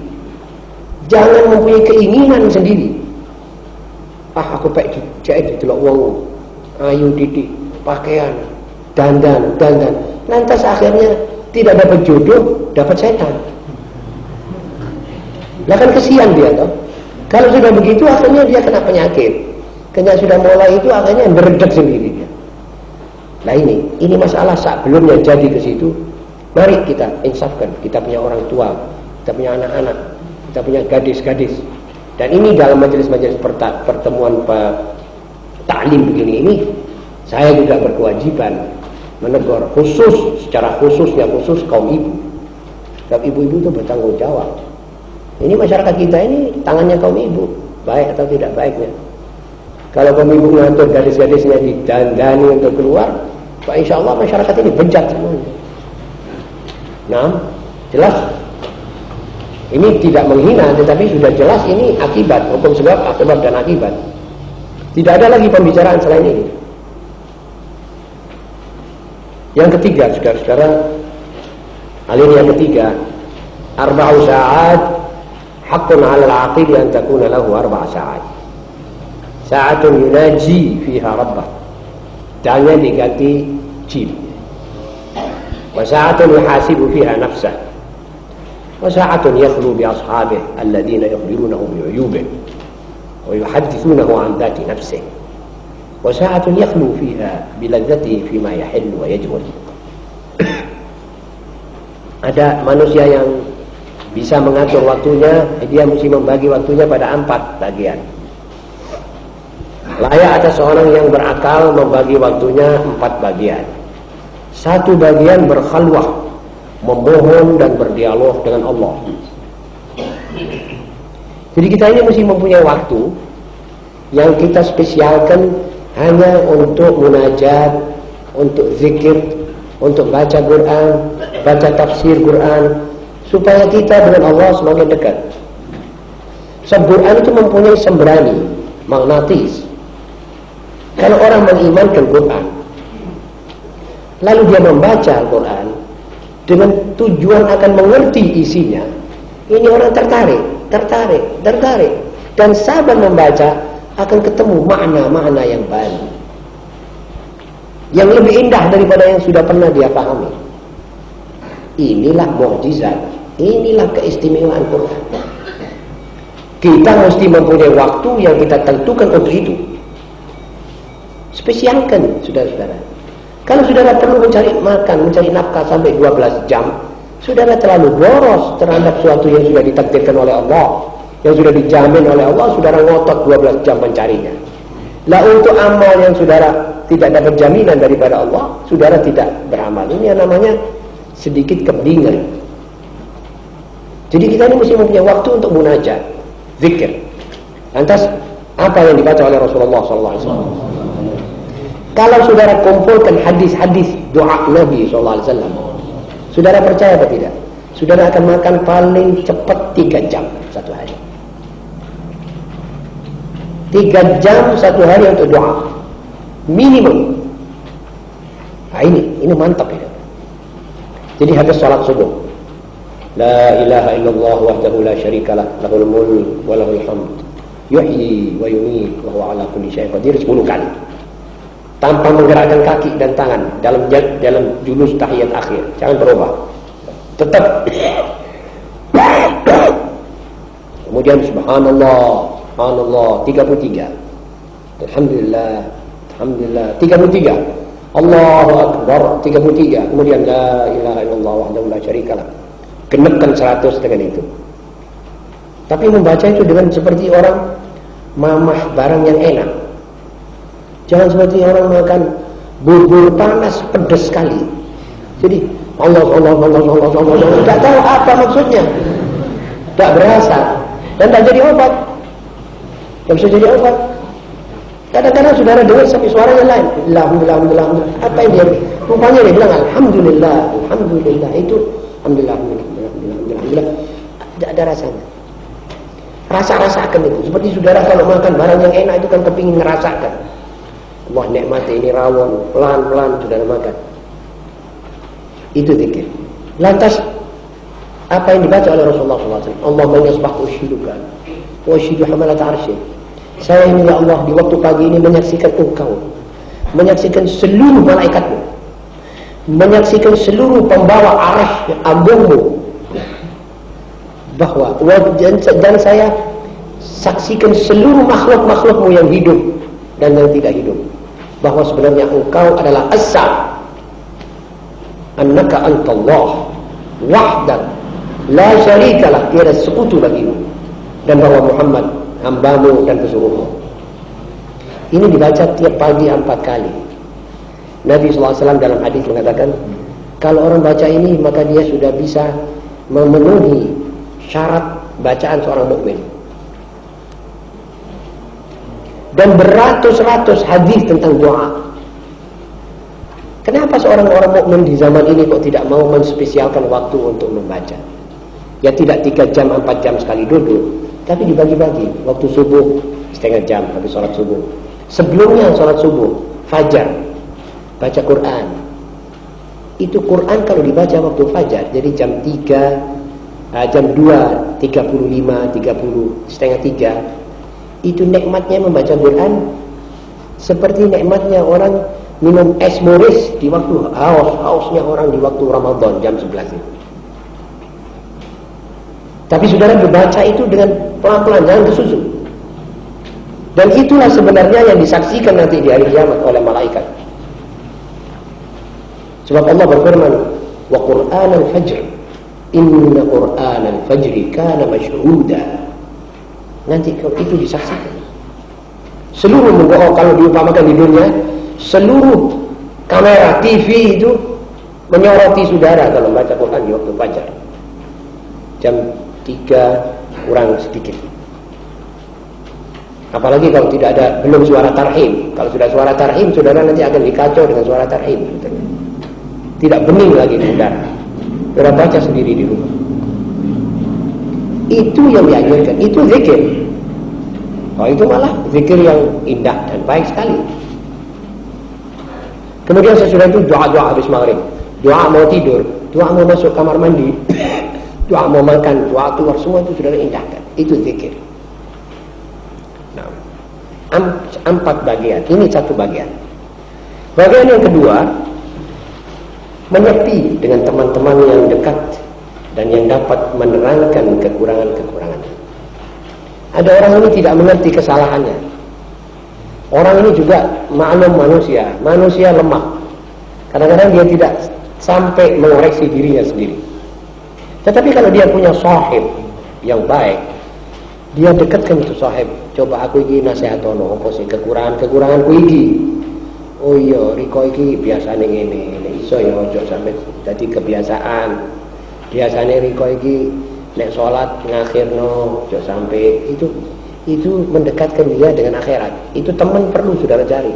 Jangan mempunyai keinginan sendiri. Aku pengen jahit delok wong ayu didik, pakaian, dandan. Lantas akhirnya tidak dapat jodoh, dapat setan. Lah kan kesian dia toh. Kalau sudah begitu akhirnya dia kena penyakit. Kena sudah mulai itu akhirnya beredek sendiri dia. Nah ini masalah saat belumnya jadi ke situ. Mari kita insafkan. Kita punya orang tua, kita punya anak-anak, kita punya gadis-gadis. Dan ini dalam majelis-majelis pertemuan taklim begini ini, saya juga berkewajiban menegur secara khusus kaum ibu. Sebab ibu-ibu itu bertanggung jawab. Ini masyarakat kita ini tangannya kaum ibu, baik atau tidak baiknya. Kalau kaum ibu mengatur gadis-gadisnya didandani untuk keluar, Pak, insya Allah masyarakat ini bejat semuanya. Nah, jelas ini tidak menghina, tetapi sudah jelas ini akibat, hukum sebab dan akibat. Tidak ada lagi pembicaraan selain ini. Yang ketiga, saudara-saudara, alin yang ketiga, arba'u sa'at haqqun 'ala al-'aqil an takuna lahu 4 sa'at. Sa'atun yunaji fiha rabbah. Dalnya diganti jim. Wa sa'atun yuhasibu fiha nafsah. Wa sa'atun yakhlu bi ashabihi alladhina yukhbirunahu bi 'uyubihi wa yuhaddithunahu 'an dhati nafsihi. Wa sa'atun yakhlu fiha bi ladzatihi fima yahillu wa yajhul. Ada manusia yang bisa mengatur waktunya, dia mesti membagi waktunya pada 4 bagian. Layak atas seorang yang berakal membagi waktunya 4 bagian. 1 bagian berkhalwah, memohon dan berdialog dengan Allah. Jadi kita ini mesti mempunyai waktu yang kita spesialkan hanya untuk munajat, untuk zikir, untuk baca Quran, baca tafsir Quran, supaya kita dengan Allah semakin dekat. Sebab Quran itu mempunyai sembrani, magnetis. Kalau orang mengimankan Quran, lalu dia membaca Al-Quran dengan tujuan akan mengerti isinya, ini orang tertarik. Dan sabar membaca akan ketemu makna-makna yang baru, yang lebih indah daripada yang sudah pernah dia pahami. Inilah mukjizat, inilah keistimewaan Quran. Kita mesti mempunyai waktu yang kita tentukan untuk itu. Spesialkan, saudara-saudara. Kalau saudara perlu mencari makan, mencari nafkah sampai 12 jam, saudara terlalu boros terhadap sesuatu yang sudah ditakdirkan oleh Allah, yang sudah dijamin oleh Allah, saudara ngotot 12 jam mencarinya. Lah untuk amal yang saudara tidak dapat jaminan daripada Allah, saudara tidak beramal. Ini yang namanya sedikit kebingungan. Jadi kita ini mesti mempunyai waktu untuk munajat, zikir. Lantas apa yang dibaca oleh Rasulullah SAW? Kalau saudara kumpulkan hadis-hadis doa Nabi SAW, saudara percaya atau tidak? Saudara akan makan paling cepat 3 jam satu hari. 3 jam satu hari untuk doa minimum. Nah, ini mantap ini. Jadi habis salat subuh, la ilaha illallah wahdahu la syarikalah, lahul mulk wa lahul hamd, yuhyi wa yumiit wa huwa ala kulli syai'in qadir 10 kali. Tanpa menggerakkan kaki dan tangan dalam julus tahiyat akhir. Jangan berubah. Tetap. Kemudian subhanallah, subhanallah 33. Alhamdulillah, alhamdulillah 33. Allahu akbar 33. Kemudian la ilaha illallah wahdahu la syarikalah. Genepkan 100 dengan itu. Tapi membaca itu dengan seperti orang mamah barang yang enak. Jangan seperti orang makan bubur panas pedas sekali. Jadi Allah tidak tahu apa maksudnya, tidak berasa dan tak jadi obat. Tak bisa jadi obat. Kadang-kadang saudara dengar sampai suaranya lain. Alhamdulillah. Apa yang dia? Rupanya dia bilang alhamdulillah, alhamdulillah. Itu alhamdulillah. Tidak ada rasanya. Rasa-rasakan itu. Seperti saudara kalau makan barang yang enak itu kan kepingin ngerasakan. Allah nikmati ini rawon, pelan-pelan saudara makan. Itu zikir. Lantas apa yang dibaca oleh Rasulullah SAW? Allahumma yasbahku ushiduka wa ushidu hamalat arsyik. Saya ini ya Allah di waktu pagi ini menyaksikan engkau, menyaksikan seluruh malaikatmu, menyaksikan seluruh pembawa arsh agungmu, bahwa dan saya saksikan seluruh makhluk-makhlukmu yang hidup dan yang tidak hidup, bahwa sebenarnya engkau adalah As-Sam, annaka antallah wahdak la syarikalah, tiada sekutu bagimu, dan bahwa Muhammad hambamu dan pesuruhmu. Ini dibaca tiap pagi 4 kali. Nabi SAW dalam hadis mengatakan, kalau orang baca ini maka dia sudah bisa memenuhi syarat bacaan seorang mukmin. Dan beratus-ratus hadis tentang doa. Kenapa seorang orang mukmin di zaman ini kok tidak mau menspesialkan waktu untuk membaca? Ya tidak 3 jam, 4 jam sekali duduk, tapi dibagi-bagi. Waktu subuh setengah jam habis sholat subuh. Sebelumnya sholat subuh, fajar, baca Quran. Itu Quran kalau dibaca waktu fajar, jadi jam 3, jam 2, 35, 30, setengah 3. Itu nikmatnya membaca Quran seperti nikmatnya orang minum es moris di waktu haus-hausnya orang di waktu Ramadan jam 11 itu. Tapi saudara berbaca itu dengan pelan-pelan, jangan kesusu. Dan itulah sebenarnya yang disaksikan nanti di hari kiamat oleh malaikat. Sebab Allah berfirman, wa Qur'anal fajr, inna Qur'anal fajri kana mashhuda. Nanti itu disaksikan. Seluruh kalau diumpamakan di dunia, seluruh kamera TV itu menyoroti saudara kalau membaca Quran di waktu fajar. Jam 3 kurang sedikit. Apalagi kalau tidak ada, belum suara tarhim. Kalau sudah suara tarhim, saudara nanti akan dikacau dengan suara tarhim. Tidak bening lagi saudara. Saudara baca sendiri di rumah. Itu yang dianjurkan. Itu zikir. Oh, itu malah zikir yang indah dan baik sekali. Kemudian sesudah itu doa-doa habis maghrib. Doa mau tidur, doa mau masuk kamar mandi, doa mau makan, doa keluar, semua itu sudah diindahkan. Itu zikir. Nah, 4 bagian. Ini 1 bagian. Bagian yang kedua, menyepi dengan teman-teman yang dekat dan yang dapat menerangkan kekurangan-kekurangan. Ada orang ini tidak mengerti kesalahannya. Orang ini juga maklum manusia lemah. Kadang-kadang dia tidak sampai mengoreksi dirinya sendiri. Tetapi kalau dia punya sahib yang baik, dia dekatkan itu sahib. Coba aku iki nasihatono apa sih kekuranganku iki. Oh iya, riko iki biasane ngene, iso ya ojo sampe dadi kebiasaan. Biasane riko iki nek salat ngakhirno ojo sampai itu mendekatkan dia dengan akhirat. Itu teman perlu saudara cari.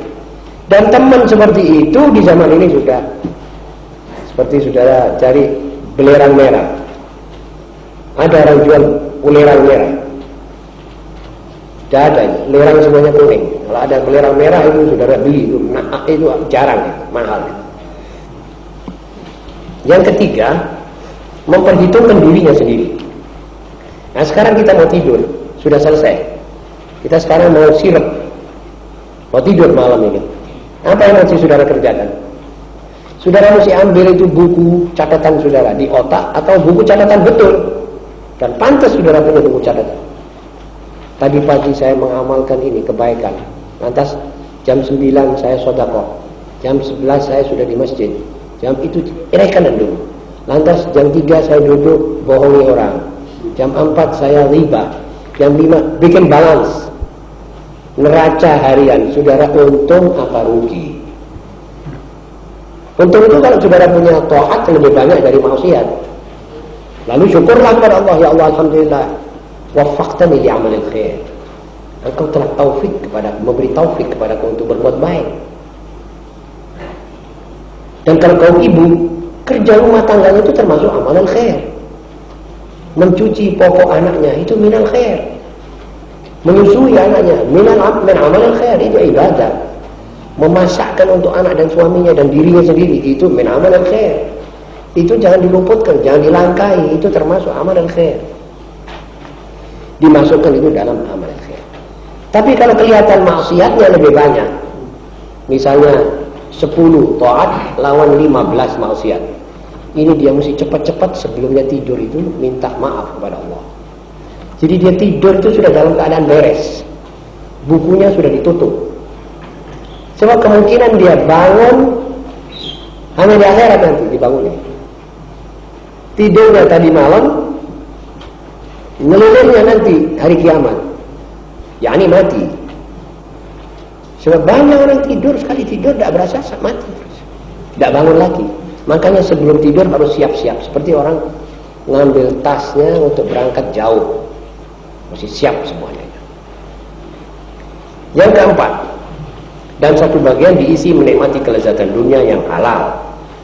Dan teman seperti itu di zaman ini sudah seperti saudara cari belerang merah. Ada orang jual belerang merah. Tidak ada, belerang semuanya kuning. Kalau ada belerang merah itu saudara beli, itu jarang, mahal. Yang ketiga, memperhitungkan dirinya sendiri. Nah sekarang kita mau tidur, sudah selesai. Kita sekarang mau sirep, mau tidur malam ini. Apa yang mesti saudara kerjakan? Saudara mesti ambil itu buku catatan saudara di otak atau buku catatan betul. Dan pantas saudara punya buku catatan. Tadi pagi saya mengamalkan ini kebaikan. Lantas jam 9 saya sedekah. Jam 11 saya sudah di masjid. Jam itu erehkan dulu. Lantas jam 3 saya duduk bohongi orang. Jam 4 saya riba. Jam 5 bikin balance. Neraca harian. Saudara untung apa rugi? Untung itu kalau saudara punya taat lebih banyak dari maksiat. Lalu syukurlah kepada Allah, ya Allah alhamdulillah waffaqtani li amalil khair. Engkau telah taufik kepada memberi taufik kepadaku untuk berbuat baik. Dan kalau kaum ibu, kerja rumah tangganya itu termasuk amalan khair. Mencuci popok anaknya itu minal khair. Menyusui anaknya min amalil khair, itu ibadah. Memasakkan untuk anak dan suaminya dan dirinya sendiri itu min amalil khair. Itu jangan diluputkan, jangan dilangkai, itu termasuk amalan khair. Dimasukkan itu dalam amalan khair. Tapi kalau kelihatan maksiatnya lebih banyak, misalnya 10 taat lawan 15 maksiat, ini dia mesti cepat-cepat sebelumnya tidur itu minta maaf kepada Allah. Jadi dia tidur itu sudah dalam keadaan beres, bukunya sudah ditutup. Sebab kemungkinan dia bangun hanya di akhirat nanti dibangunnya. Tidurnya tadi malam, ngelilirnya nanti hari kiamat, yakni mati. Sebab banyak orang tidur, sekali tidur tidak berasa mati, tidak bangun lagi. Makanya sebelum tidur harus siap-siap, seperti orang ngambil tasnya untuk berangkat jauh, mesti siap semuanya. Yang keempat, dan satu bagian diisi menikmati kelezatan dunia yang halal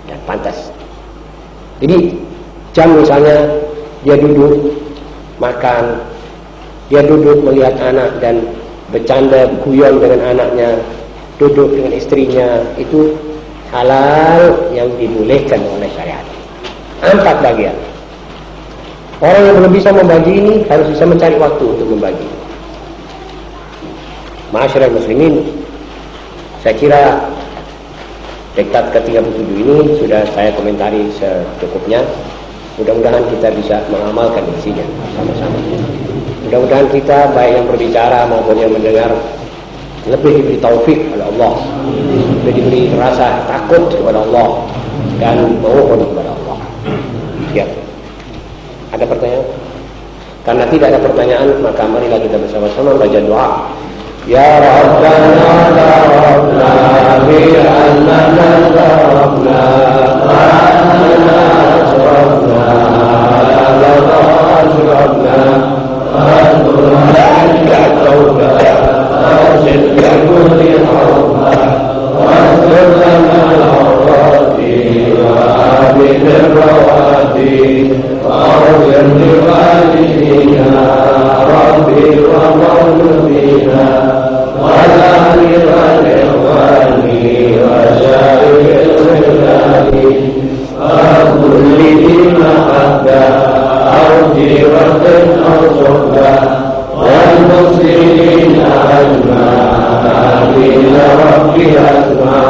dan pantas. Jadi jam misalnya dia duduk makan, dia duduk melihat anak dan bercanda guyon dengan anaknya, duduk dengan istrinya, itu halal yang dibolehkan oleh syariat. 4 bagian. Orang yang belum bisa membagi ini harus bisa mencari waktu untuk membagi. Ma'asyiral muslimin, saya kira diktat ke-37 ini sudah saya komentari secukupnya. Mudah-mudahan kita bisa mengamalkan isinya sama-sama. Mudah-mudahan kita baik yang berbicara maupun yang mendengar lebih diberi taufik oleh Allah, lebih diberi rasa takut kepada Allah dan mohon kepada Allah. Ya. Ada pertanyaan? Karena tidak ada pertanyaan, maka marilah kita bersama-sama baca doa. Ya Rabbana la rabbna bi annana la rabbna wa annana asrafna la asrafna wa anna tawba asil kulli hawma wa sallama al-awrati wa abid al-rawati wa awzir liwalidina rabbi wa mawludina ولا لإخواني وشائر الخلال وكل ذي محبة أو جيرة أو صحبة والمسلمين أجمعين ربي أسمع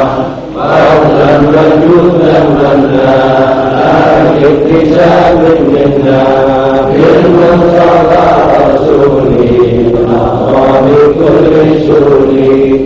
قولا وجودا منا ابتسام منا بالمصطفى رسولي وبكل سوري